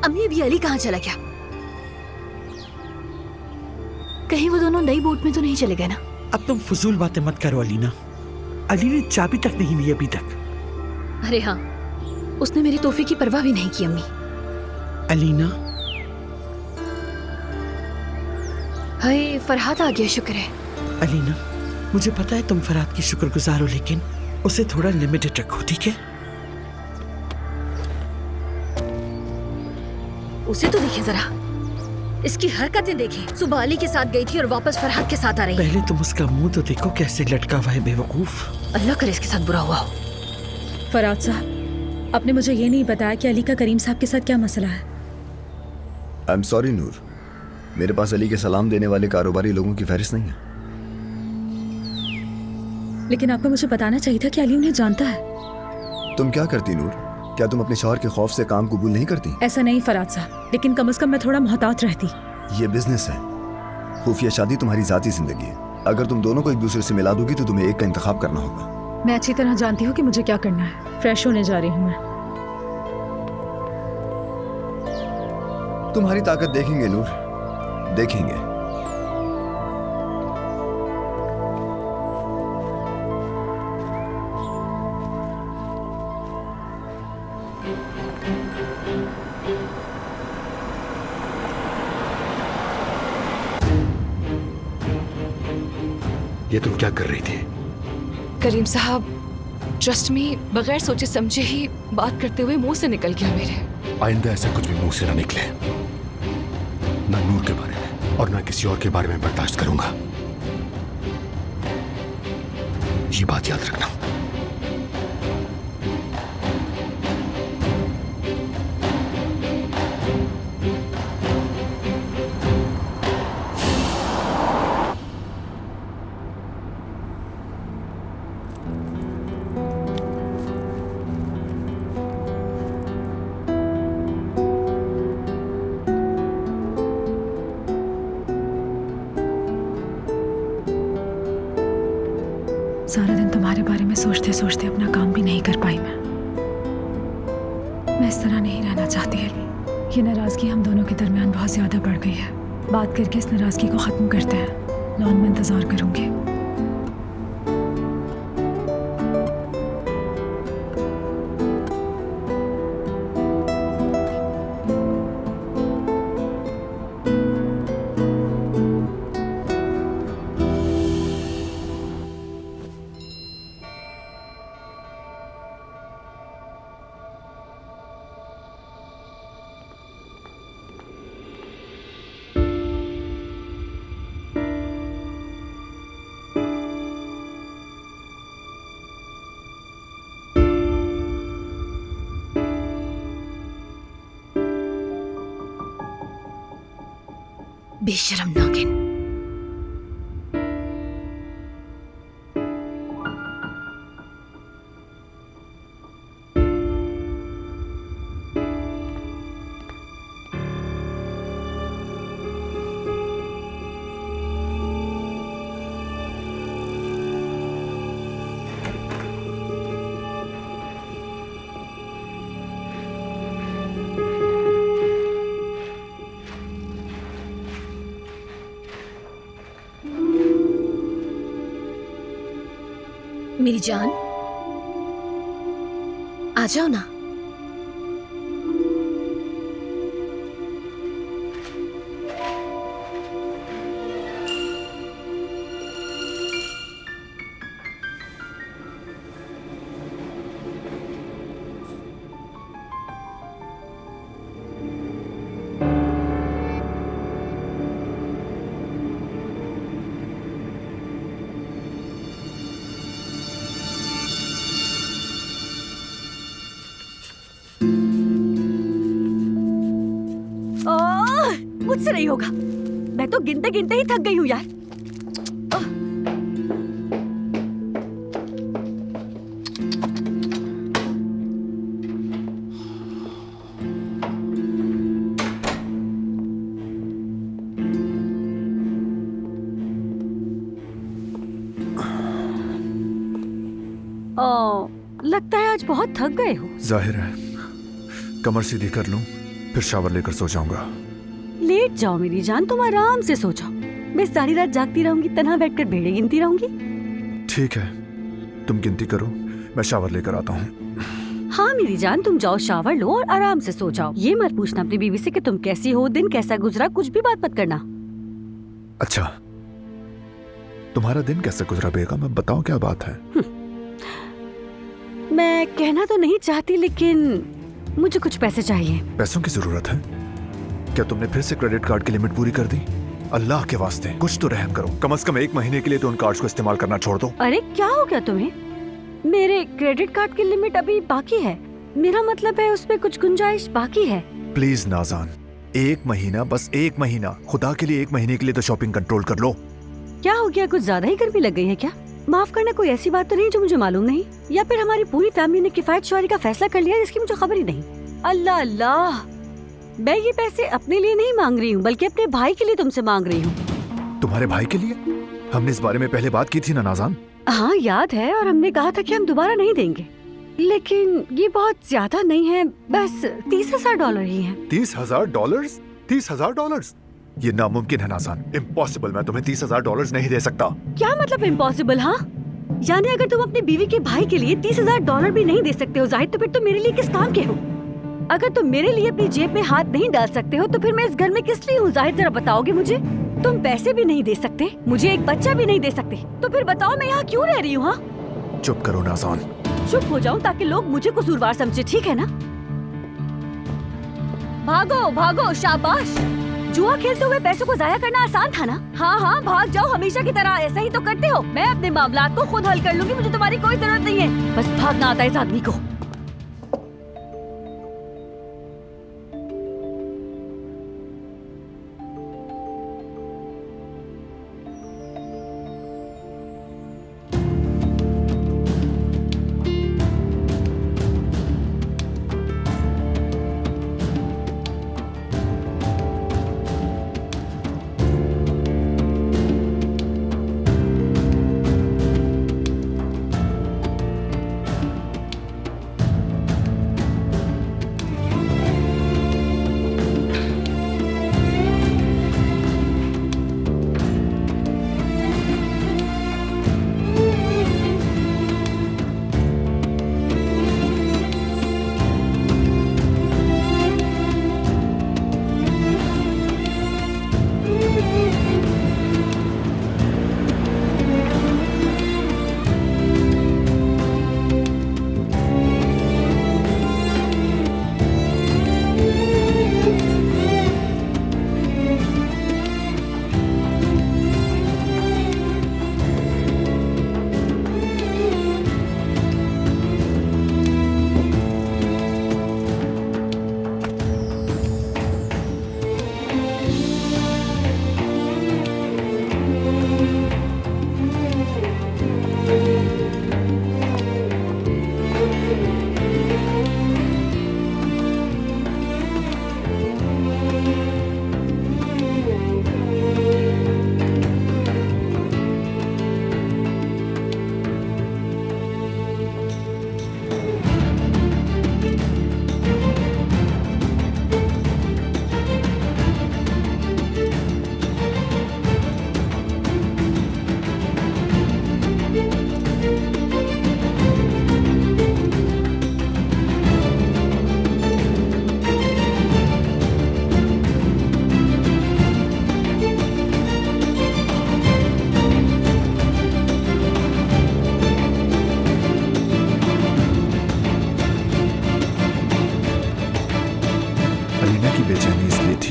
S3: अम्मी अभी अली कहाँ चला गया? कहीं वो दोनों नई बोट में तो नहीं चले गए ना?
S4: अब तुम फजूल बातें मत करो अलीना। अली ने चाबी तक नहीं ली अभी तक।
S3: अरे हाँ, उसने मेरे तोहफे की परवाह भी नहीं की अम्मी।
S4: अलीना,
S3: हाय फरहाद आ गया, शुक्र है।
S4: अलीना, मुझे पता है तुम फरहाद की शुक्रगुजार हो, लेकिन उसे थोड़ा लिमिटेड रखो, ठीक है?
S3: उसे तो देखें जरा, इसकी हरकतें देखें। सुबह अली के साथ गई थी और वापस फरहाद के साथ आ रही है।
S4: पहले तुम उसका मुंह तो देखो, कैसे लटका हुआ है बेवकूफ।
S3: अल्लाह करे इसके साथ बुरा हुआ हो।
S1: फराज साहब, आपने मुझे ये नहीं बताया कि अली का करीम साहब के साथ क्या मसला है।
S5: आई एम सॉरी नूर, मेरे पास अली के सलाम देने वाले कारोबारी लोगों की फहरिस्त नहीं है।
S1: लेकिन आपको मुझे बताना चाहिए था कि अली उन्हें जानता है।
S5: तुम क्या करती नूर? क्या तुम अपने शौहर के खौफ से काम कबूल नहीं करती?
S1: ऐसा नहीं फराज साहब, लेकिन कम से कम मैं थोड़ा मोहतात रहती।
S5: ये बिजनेस है, खुफिया शादी तुम्हारी जाती जिंदगी है। अगर तुम दोनों को एक दूसरे से मिला दोगी तो तुम्हें एक का इंतखाब करना होगा।
S1: मैं अच्छी तरह जानती हूँ कि मुझे क्या करना है। फ्रेश होने जा रही हूँ मैं।
S5: तुम्हारी ताकत देखेंगे नूर, देखेंगे।
S7: ये तुम क्या कर रही थी?
S8: करीम साहब, ट्रस्ट मी, बगैर सोचे समझे ही बात करते हुए मुंह से निकल गया मेरे।
S7: आइंदा ऐसा कुछ भी मुंह से ना निकले, ना नूर के बारे में और ना किसी और के बारे में बर्दाश्त करूंगा। ये बात याद रखना।
S1: सारा दिन तुम्हारे बारे में सोचते सोचते अपना काम भी नहीं कर पाई मैं। इस तरह नहीं रहना चाहती अली। ये नाराजगी हम दोनों के दरमियान बहुत ज्यादा बढ़ गई है। बात करके इस नाराजगी को खत्म करते हैं। लॉन में इंतजार करूंगी।
S3: बेशरम नागिन। मेरी जान, आ जाओ ना।
S12: मुझसे नहीं होगा। मैं तो गिनते गिनते ही थक गई हूँ यार। लगता है आज बहुत थक गए हो।
S7: जाहिर है, कमर सीधी कर लूं, फिर शावर लेकर सो जाऊंगा।
S12: लेट जाओ मेरी जान, तुम आराम से सो जाओ। मैं सारी रात जागती रहूंगी, तन्हा बैठकर भेड़े गिनती रहूंगी।
S7: ठीक है, तुम गिनती करो, मैं शावर लेकर आता हूँ।
S12: हाँ मेरी जान, तुम जाओ शावर लो और आराम से सो जाओ। ये मत पूछना अपनी बीवी से कि तुम कैसी हो, दिन कैसा गुजरा, कुछ भी बात मत करना।
S7: अच्छा, तुम्हारा दिन कैसे गुजरा बेगम, अब बताओ क्या बात है।
S12: मैं कहना तो नहीं चाहती, लेकिन मुझे कुछ पैसे चाहिए।
S7: पैसों की जरूरत है? क्या तुमने फिर से क्रेडिट कार्ड की लिमिट पूरी कर दी? अल्लाह के वास्ते कुछ तो रहम करो। कम से कम 1 महीने के लिए तो उन कार्ड्स को इस्तेमाल करना छोड़ दो।
S12: अरे क्या हो गया तुम्हें? मेरे क्रेडिट कार्ड की लिमिट अभी बाकी है। मेरा मतलब है उसमें कुछ गुंजाइश बाकी है।
S7: प्लीज नाज़ान, 1 महीना, बस 1 महीना, खुदा के लिए 1 महीने के लिए तो शॉपिंग कंट्रोल कर लो।
S12: क्या हो गया, कुछ ज्यादा ही गर्मी लग गई है क्या? माफ करना, कोई ऐसी बात तो नहीं जो मुझे मालूम नहीं, या फिर हमारी पूरी फैमिली ने किफायत शुमारी का फैसला कर लिया जिसकी मुझे खबर ही नहीं। अल्लाह अल्लाह, मैं ये पैसे अपने लिए नहीं मांग रही हूँ, बल्कि अपने भाई के लिए तुमसे मांग रही हूँ।
S7: तुम्हारे भाई के लिए? हमने इस बारे में पहले बात की थी ना नाज़ान?
S12: हाँ याद है, और हमने कहा था कि हम दोबारा नहीं देंगे, लेकिन ये बहुत ज्यादा नहीं है, बस $30,000 ही है।
S7: $30,000? $30,000? ये नामुमकिन है नाज़ान, इम्पॉसिबल। मैं तुम्हें $30,000 नहीं दे सकता।
S12: क्या मतलब इम्पॉसिबल? हाँ, यानी अगर तुम अपनी बीवी के भाई के लिए $30,000 भी नहीं दे सकते हो जाहिद, तो फिर तुम मेरे लिए किस काम के हो? अगर तुम मेरे लिए अपनी जेब में हाथ नहीं डाल सकते हो, तो फिर मैं इस घर में किस लिए हूँ जाहिद, जरा बताओगे मुझे? तुम पैसे भी नहीं दे सकते, मुझे एक बच्चा भी नहीं दे सकते, तो फिर बताओ मैं यहाँ क्यों रह रही हूँ? हाँ,
S7: चुप करो नाज़ान।
S12: चुप हो जाऊँ ताकि लोग मुझे कसूरवार समझे, ठीक है ना? भागो भागो, शाबाश। जुआ खेलते हुए पैसों को जाया करना आसान था ना? हाँ हाँ, भाग जाओ, हमेशा की तरह ऐसा ही तो करते हो। मैं अपने मामलात को खुद हल कर लूंगी, मुझे तुम्हारी कोई जरूरत नहीं है। बस भागना आता है इस आदमी को।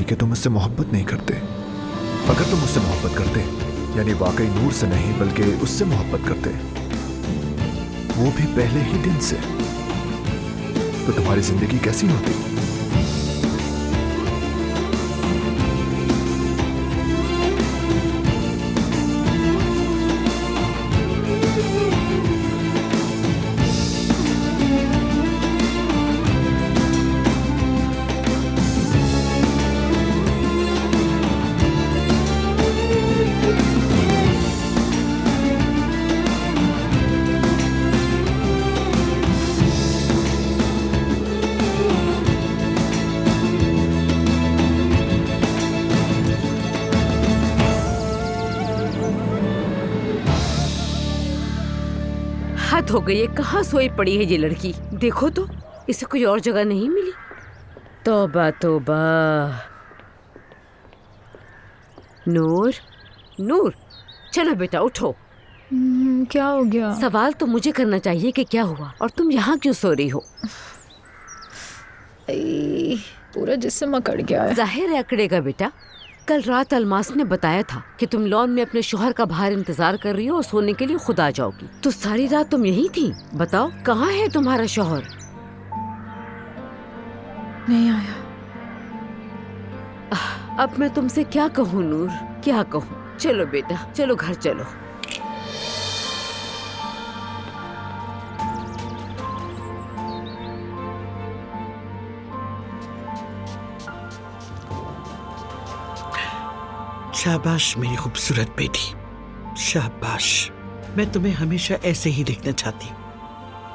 S7: कि तुम मुझसे मोहब्बत नहीं करते। अगर तुम मुझसे मोहब्बत करते, यानी वाकई नूर से नहीं बल्कि उससे मोहब्बत करते, वो भी पहले ही दिन से, तो तुम्हारी जिंदगी कैसी होती?
S12: रात हो गई है, कहाँ सोई पड़ी है ये लड़की? देखो तो इसे कोई और जगह नहीं मिली। तौबा तौबा। नूर, नूर, चलो बेटा उठो।
S3: क्या हो गया?
S12: सवाल तो मुझे करना चाहिए कि क्या हुआ और तुम यहाँ क्यों सो रही हो?
S3: पूरा जिस्म अकड़ गया है।
S12: जाहिर है अकड़ेगा बेटा। कल रात अलमास ने बताया था कि तुम लॉन में अपने शोहर का बाहर इंतजार कर रही हो और सोने के लिए खुद आ जाओगी। तो सारी रात तुम यहीं थी। बताओ कहाँ है तुम्हारा शोहर?
S3: नहीं आया।
S12: अब मैं तुमसे क्या कहूँ नूर, क्या कहूँ? चलो बेटा, चलो घर चलो।
S4: शाबाश मेरी खूबसूरत बेटी, शाबाश। मैं तुम्हें हमेशा ऐसे ही देखना चाहती हूँ।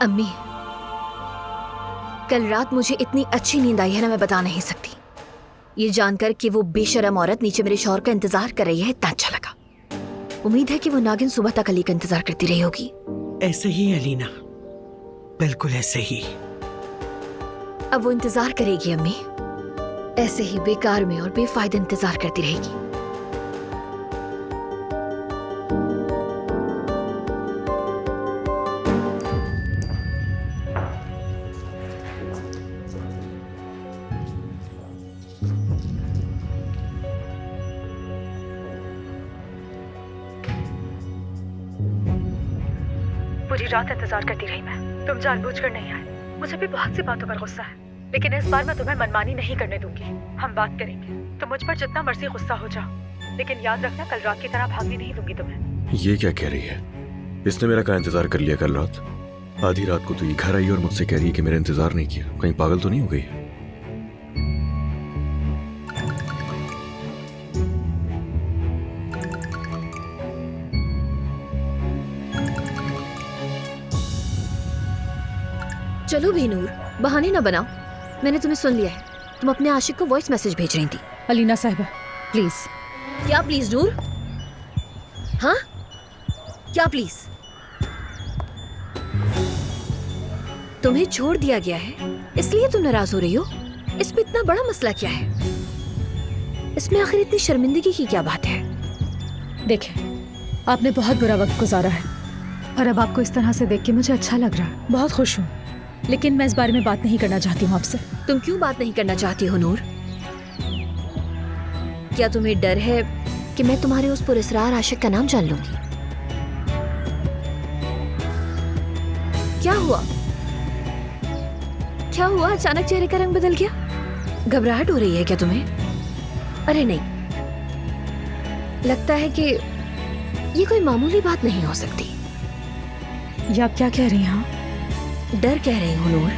S3: अम्मी, कल रात मुझे इतनी अच्छी नींद आई है ना, मैं बता नहीं सकती। ये जानकर कि वो बेशरम औरत नीचे मेरे शौहर का इंतजार कर रही है, इतना अच्छा लगा। उम्मीद है कि वो नागिन सुबह तक अली का इंतजार करती रही होगी।
S4: ऐसे ही अलीना, बिल्कुल ऐसे ही।
S3: अब वो इंतजार करेगी अम्मी, ऐसे ही बेकार में और बेफायदा इंतजार करती रहेगी।
S1: पूरी रात इंतजार करती रही मैं, तुम जानबूझकर नहीं आए। मुझे भी बहुत सी बातों पर गुस्सा है, लेकिन इस बार मैं तुम्हें मनमानी नहीं करने दूंगी। हम बात करेंगे, तुम मुझ पर जितना मर्जी गुस्सा हो जाओ, लेकिन याद रखना कल रात की तरह भागने नहीं दूंगी तुम्हें।
S2: ये क्या कह रही है? इसने मेरा क्या इंतजार कर लिया कल रात? आधी रात को तो ये घर आई और मुझसे कह रही है कि मेरा इंतजार नहीं किया। कहीं पागल तो नहीं हो गई?
S3: चलो भी नूर, बहाने ना बनाओ। मैंने तुम्हें सुन लिया है, तुम अपने आशिक को वॉइस मैसेज भेज रही थी।
S1: अलीना साहिबा प्लीज।
S3: क्या प्लीज नूर? हाँ क्या प्लीज? तुम्हें छोड़ दिया गया है इसलिए तुम नाराज हो रही हो? इसमें इतना बड़ा मसला क्या है? इसमें आखिर इतनी शर्मिंदगी की क्या बात है?
S1: देखें, आपने बहुत बुरा वक्त गुजारा है और अब आपको इस तरह से देख के मुझे अच्छा लग रहा है। बहुत खुश हूँ, लेकिन मैं इस बारे में बात नहीं करना चाहती हूँ आपसे।
S3: तुम क्यों बात नहीं करना चाहती हो नूर? क्या तुम्हें डर है कि मैं तुम्हारे उस पुरस्कार आशिक का नाम जान लूंगी? क्या हुआ? क्या हुआ? अचानक चेहरे का रंग बदल गया? घबराहट हो रही है क्या तुम्हें? अरे नहीं, लगता है कि ये कोई मामूली बात नहीं हो सकती।
S1: ये आप क्या कह रही हैं?
S3: डर कह रही हूँ नूर।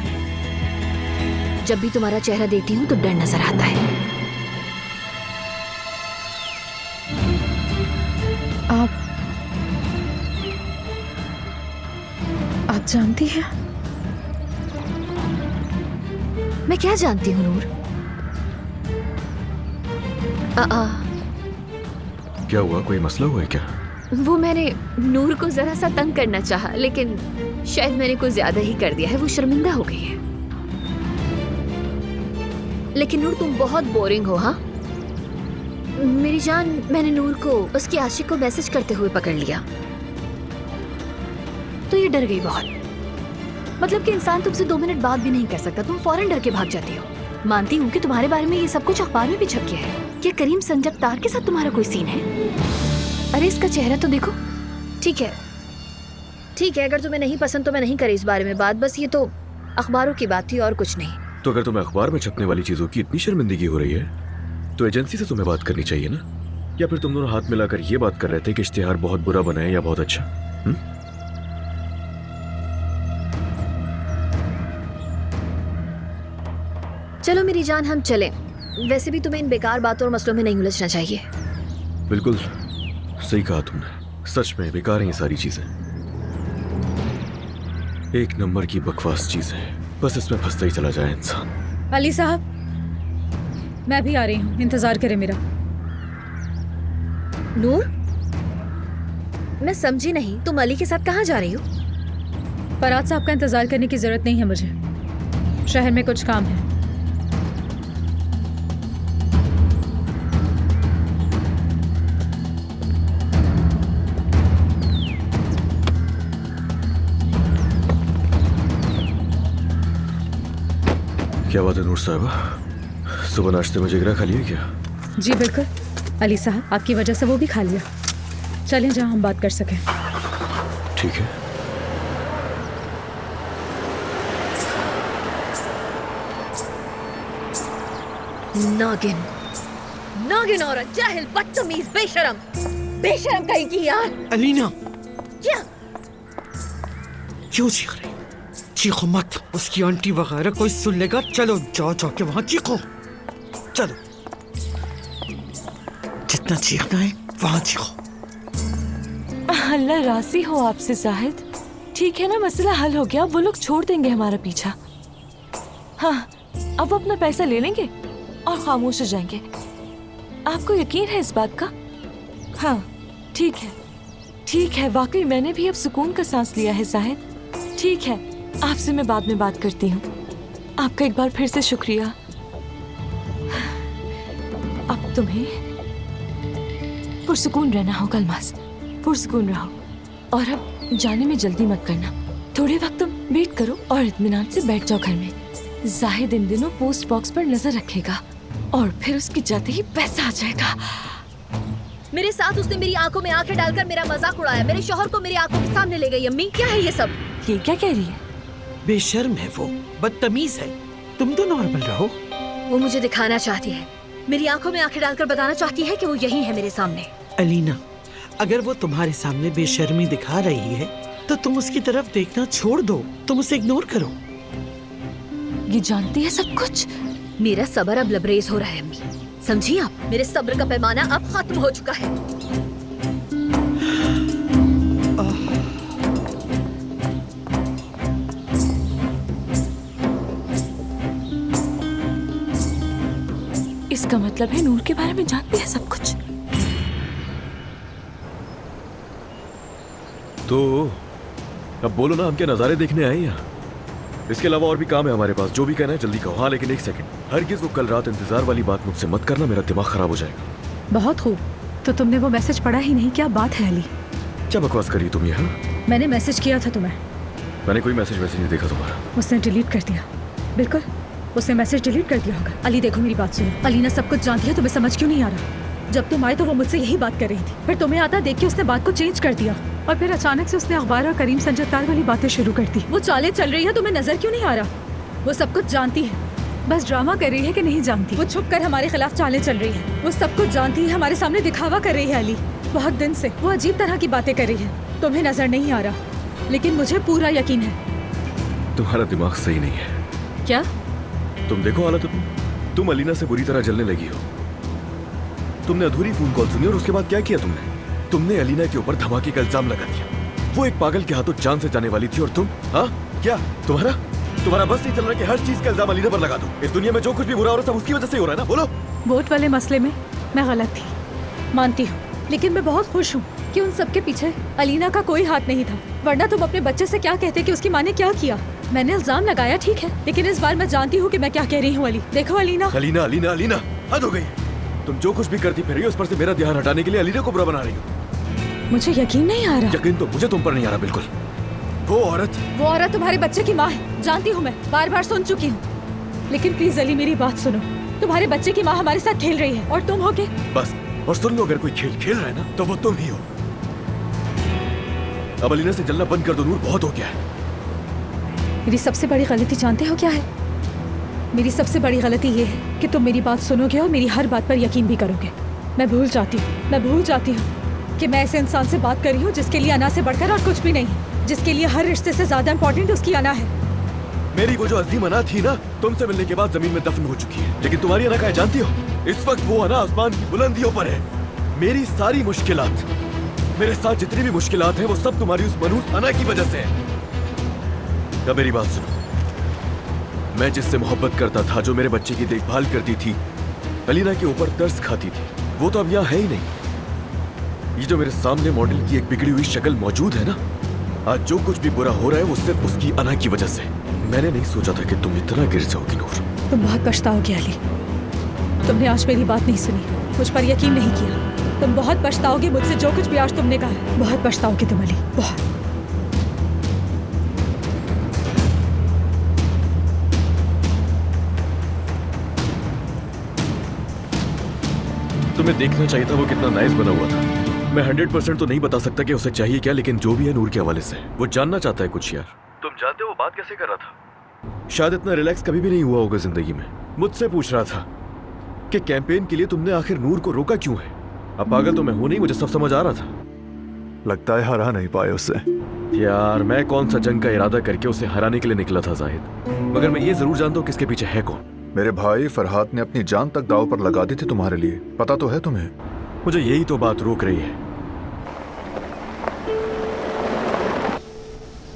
S3: जब भी तुम्हारा चेहरा देखती हूँ तो डर नजर आता है।
S1: आप जानती हैं?
S3: मैं क्या जानती हूँ नूर?
S2: क्या हुआ? कोई मसला हुआ है क्या?
S3: वो मैंने नूर को जरा सा तंग करना चाहा, लेकिन शायद मैंने कुछ ज्यादा ही कर दिया है। वो शर्मिंदा हो गई है। लेकिन नूर तुम बहुत बोरिंग हो। हाँ मेरी जान, मैंने नूर को उसके आशिक को मैसेज करते हुए पकड़ लिया तो ये डर गई बहुत। मतलब कि इंसान तुमसे 2 मिनट बात भी नहीं कर सकता, तुम फौरन डर के भाग जाती हो। मानती हूँ कि तुम्हारे बारे में ये सब कुछ अखबार में भी छप गया है। क्या करीम संजकतार के साथ तुम्हारा कोई सीन है? अरे इसका चेहरा तो देखो। ठीक है ठीक है, अगर तुम्हें नहीं पसंद तो मैं नहीं करी इस बारे में बात। बस ये तो अखबारों की बात थी और कुछ नहीं।
S2: तो अगर तुम्हें अखबार में छपने वाली चीजों की इतनी शर्मिंदगी हो रही है तो एजेंसी से तुम्हें बात करनी चाहिए ना? या फिर तुम दोनों हाथ मिलाकर ये बात कर रहे थे कि इश्तिहार बहुत बुरा बना है या बहुत अच्छा?
S3: चलो मेरी जान, हम चलें। वैसे भी तुम्हें इन बेकार बातों और मसलों में नहीं उलझना चाहिए।
S2: बिल्कुल सही कहा तुमने। सच में बेकार हैं ये सारी चीजें। एक नंबर की बकवास चीज है, बस इसमें फंसता ही चला जाए इंसान।
S1: अली साहब, मैं भी आ रही हूँ, इंतजार करें मेरा।
S3: नूर, मैं समझी नहीं, तुम अली के साथ कहाँ जा रही हो?
S1: फराज साहब का इंतजार करने की जरूरत नहीं है मुझे। शहर में कुछ काम है।
S2: क्या बात है नूर साहबा, सुबह नाश्ते में जिगरा खा लिया क्या?
S1: जी बिल्कुल अली साहब, आपकी वजह से वो भी खा लिया। चलें जहां हम बात कर सकें।
S2: ठीक है।
S3: नागिन, नागिन औरत, जाहिल, बदतमीज, बेशरम, बेशरम कहीं की यार।
S4: अलीना,
S3: क्या
S4: क्यों चीख रही? चीखो मत, उसकी आंटी वगैरह कोई सुन लेगा। चलो जाओ जाके वहां चीखो। चलो, जितना चीखना है वहां चीखो।
S8: अल्लाह राजी हो आपसे जाहिद। ठीक है ना, मसला हल हो गया। वो लोग छोड़ देंगे हमारा पीछा। हाँ, अब वो अपना पैसा ले लेंगे और खामोश हो जाएंगे। आपको यकीन है इस बात का? हाँ ठीक है, ठीक है। वाकई मैंने भी अब सुकून का सांस लिया है जाहिद। ठीक है, आपसे मैं बाद में बात करती हूँ। आपका एक बार फिर से शुक्रिया। अब तुम्हें पुरसुकून रहना होगा अल्मास, पुरसुकून रहो। और अब जाने में जल्दी मत करना। थोड़े वक्त तुम वेट करो और इत्मीनान से बैठ जाओ घर में। जाहिद इन दिनों पोस्ट बॉक्स पर नजर रखेगा और फिर उसके जाते ही पैसा आ जाएगा।
S3: मेरे साथ उसने मेरी आंखों में आंखें डालकर मेरा मजाक उड़ाया। मेरे शौहर को मेरी आंखों के सामने ले गई। अम्मी क्या है ये सब?
S8: ये क्या कह रही है?
S4: बेशर्म है वो, बदतमीज है। तुम तो नॉर्मल रहो।
S3: वो मुझे दिखाना चाहती है, मेरी आंखों में आंखें डालकर बताना चाहती है कि वो यही है मेरे सामने।
S4: अलीना, अगर वो तुम्हारे सामने बेशर्मी दिखा रही है तो तुम उसकी तरफ देखना छोड़ दो। तुम उसे इग्नोर करो।
S8: ये जानती है सब कुछ।
S3: मेरा सब्र अब लबरेज हो रहा है अम्मी, समझी आप? मेरे सब्र का पैमाना अब खत्म हो चुका है।
S8: इसका मतलब है नूर के बारे में जानती है सब कुछ।
S2: तो अब बोलो ना, हम क्या नजारे देखने आए यहाँ? इसके अलावा और भी काम है हमारे पास। जो भी कहना है जल्दी कहो। हाँ लेकिन एक सेकंड, हरगिज वो कल रात इंतजार वाली बात मुझसे मत करना, मेरा दिमाग खराब हो जाएगा।
S1: बहुत खूब। तो तुमने वो मैसेज पढ़ा ही नहीं? क्या बात है अली?
S2: क्या बकवास करी तुम यहाँ?
S1: मैंने मैसेज किया था तुम्हें।
S2: मैंने कोई मैसेज वैसे नहीं देखा तुम्हारा।
S1: उसने डिलीट कर दिया। बिल्कुल, उसने मैसेज डिलीट कर दिया होगा। अली देखो मेरी बात सुनो। अलीना सब कुछ जानती है, तुम्हें समझ क्यों नहीं आ रहा? जब तुम आए तो वो मुझसे यही बात कर रही थी, फिर तुम्हें आता देख के उसने बात को चेंज कर दिया और फिर अचानक से उसने अखबार और करीम संजतार वाली बातें शुरू कर दी। वो चालें चल रही है, तुम्हें नजर क्यों नहीं आ रहा? वो सब कुछ जानती है, बस ड्रामा कर रही है कि नहीं जानती। वो छुप कर हमारे खिलाफ चालें चल रही है। वो सब कुछ जानती है, हमारे सामने दिखावा कर रही है। अली बहुत दिन से वो अजीब तरह की बातें कर रही है। तुम्हें नजर नहीं आ रहा, लेकिन मुझे पूरा यकीन है।
S2: तुम्हारा दिमाग सही नहीं है।
S1: क्या?
S2: तुम देखो हालत अपनी। तुम अलीना से बुरी तरह जलने लगी हो। तुमने अधूरी फोन कॉल सुनी और उसके बाद क्या किया तुमने? तुमने अलीना के ऊपर धमाके का इल्जाम लगा दिया। वो एक पागल के हाथों जान से जाने वाली थी और तुम, हाँ क्या तुम्हारा बस नहीं चल रहा कि हर चीज का इल्जाम अलीना पर लगा दो? इस दुनिया में जो कुछ भी बुरा हो रहा है सब उसकी वजह से हो रहा है ना? बोलो।
S1: वोट वाले मसले में मैं गलत थी, मानती हूँ, लेकिन मैं बहुत खुश हूँ कि उन सबके पीछे अलीना का कोई हाथ नहीं था। वरना तुम अपने बच्चे से क्या कहते कि उसकी माँ ने क्या किया? मैंने इल्जाम लगाया ठीक है, लेकिन इस बार मैं जानती हूँ कि मैं क्या कह रही हूँ। अली देखो,
S2: अलीना हद हो गई। तुम जो कुछ भी करती फिर रही हो उस पर से मेरा ध्यान हटाने के लिए अलीना को बुरा बना रही हो।
S1: मुझे यकीन नहीं आ रहा।
S2: यकीन तो मुझे तुम पर नहीं आ रहा बिल्कुल। वो औरत तुम्हारे बच्चे की माँ है, जानती हूँ मैं, बार बार सुन चुकी हूँ। लेकिन प्लीज अली मेरी बात सुनो। तुम्हारे बच्चे की माँ हमारे साथ खेल रही है और तुम हो के बस। और सुन लो, अगर कोई खेल खेल रहा है ना तो वो तुम ही हो। अब अलीना से जलना बंद कर दो नूर, बहुत हो गया है।
S1: मेरी सबसे बड़ी गलती जानते हो क्या है? मेरी सबसे बड़ी गलती ये है कि तुम मेरी बात सुनोगे और मेरी हर बात पर यकीन भी करोगे। मैं भूल जाती हूँ कि मैं ऐसे इंसान से बात कर रही हूँ जिसके लिए अना से बढ़कर और कुछ भी नहीं, जिसके लिए हर रिश्ते से ज्यादा इम्पोर्टेंट उसकी अना है।
S2: मेरी वो जो अजीम अना थी ना, तुमसे मिलने के बाद जमीन में दफन हो चुकी है। लेकिन तुम्हारी अना क्या है जानती हो? इस वक्त वो अना आसमान की बुलंदियों पर है। मेरी सारी मुश्किलात, मेरे साथ जितनी भी मुश्किलात हैं वो सब तुम्हारी उस मनहूस अना की वजह से है। अब मेरी बात सुनो। मैं जिससे मोहब्बत करता था, जो मेरे बच्चे की देखभाल करती थी, अलीना के ऊपर तरस खाती थी, वो तो अब यहाँ है ही नहीं। ये जो मेरे सामने मॉडल की एक बिगड़ी हुई शक्ल मौजूद है ना, आज जो कुछ भी बुरा हो रहा है वो सिर्फ उसकी अना की वजह से। मैंने नहीं सोचा था कि तुम इतना गिर जाओगी नूर।
S1: तुम बहुत पछताओगे अली। तुमने आज मेरी बात नहीं सुनी, मुझ पर यकीन नहीं किया। तुम बहुत पछताओगे मुझसे जो कुछ भी आज तुमने कहा है। बहुत पछताओगे तुम अली, बहुत।
S2: तुम्हें देखना चाहिए था वो कितना नाइस बना हुआ था। मैं 100% तो नहीं बता सकता कि उसे चाहिए क्या, लेकिन जो भी है नूर के हवाले से वो जानना चाहता है कुछ यार। तुम जानते हो वो बात कैसे कर रहा था? शायद इतना रिलैक्स कभी भी नहीं हुआ होगा जिंदगी में। मुझसे पूछ रहा था कि कैंपेन के लिए तुमने आखिर नूर को रोका क्यों है। अब पागल तो मैं हूं नहीं, मुझे सब समझ आ रहा था।
S7: लगता है हरा नहीं पाए उससे।
S2: यार मैं कौन सा जंग का इरादा करके उसे हराने के लिए निकला था जाहिद, मगर मैं ये जरूर जानता हूँ किसके पीछे है कौन।
S7: मेरे भाई फरहाद ने अपनी जान तक दांव पर लगा दी थी तुम्हारे लिए, पता तो है तुम्हें।
S2: मुझे यही तो बात रोक रही है।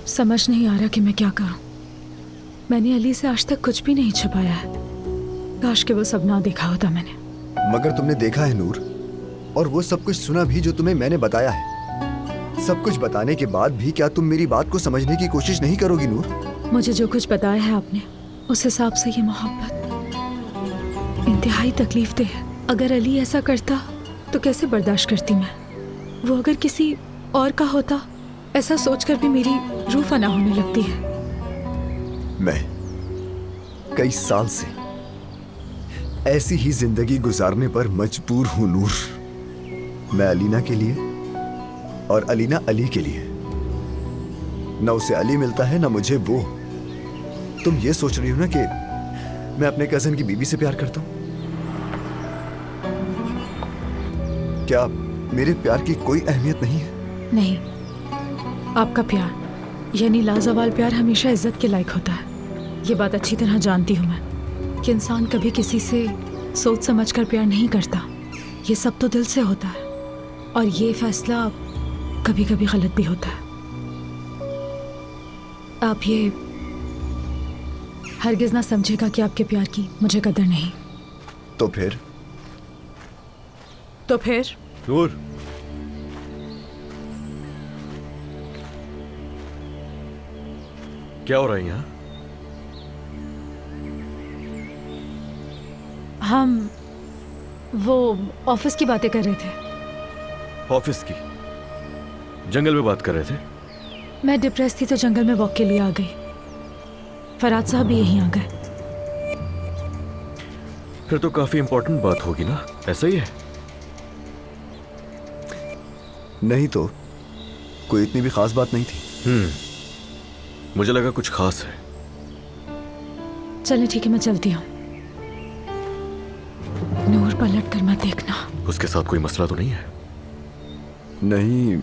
S1: समझ नहीं आ रहा कि मैं क्या करूं। मैंने अली से आज तक कुछ भी नहीं छुपाया है। काश के वो सब ना देखा होता मैंने।
S5: मगर तुमने देखा है नूर, और वो सब कुछ सुना भी जो तुम्हें मैंने बताया है। सब कुछ बताने के बाद भी क्या तुम मेरी बात को समझने की कोशिश नहीं करोगी नूर?
S1: मुझे जो कुछ बताया है आपने, उस हिसाब से ये मोहब्बत इंतहाई तकलीफ है। अगर अली ऐसा करता तो कैसे बर्दाश्त करती मैं। वो अगर किसी और का होता, ऐसा सोचकर भी मेरी रूह फना होने लगती है।
S5: मैं कई साल से ऐसी ही जिंदगी गुजारने पर मजबूर हूं नूर। मैं अलीना के लिए और अलीना अली के लिए। न उसे अली मिलता है न मुझे वो। तुम ये सोच रही हो ना कि मैं अपने कजन की बीवी से प्यार करता हूं? क्या मेरे प्यार की कोई अहमियत नहीं है?
S1: नहीं, आपका प्यार यानी लाजवाल प्यार हमेशा इज्जत के लायक होता है। ये बात अच्छी तरह जानती हूँ मैं कि इंसान कभी किसी से सोच समझकर प्यार नहीं करता। ये सब तो दिल से होता है, और ये फैसला कभी कभी गलत भी होता है। आप ये हरगिज ना समझेगा कि आपके प्यार की मुझे कदर नहीं।
S5: तो फिर
S2: नूर, क्या हो रहा है यहाँ?
S1: हम वो ऑफिस की बातें कर रहे थे।
S2: ऑफिस की? जंगल में बात कर रहे थे?
S1: मैं डिप्रेस थी तो जंगल में वॉक के लिए आ गई। फरहाद साहब भी यहीं आ गए।
S2: फिर तो काफी इंपॉर्टेंट बात होगी ना, ऐसा ही है?
S5: नहीं तो कोई इतनी भी खास बात नहीं थी।
S2: मुझे लगा कुछ खास है।
S1: चलिए ठीक है, मैं चलती हूँ। नूर पलट कर मत देखना।
S2: उसके साथ कोई मसला तो नहीं है?
S5: नहीं,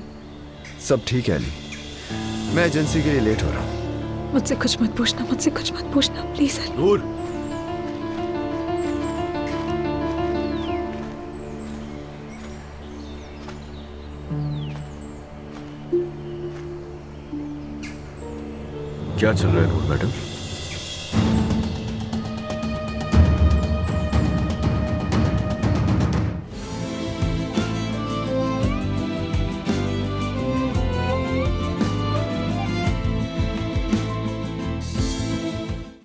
S5: सब ठीक है अली। मैं एजेंसी के लिए लेट हो रहा हूँ।
S1: मुझसे कुछ मत पूछना, मुझसे कुछ मत पूछना प्लीज अली।
S2: नूर, क्या चल रहा है नूर मैडम?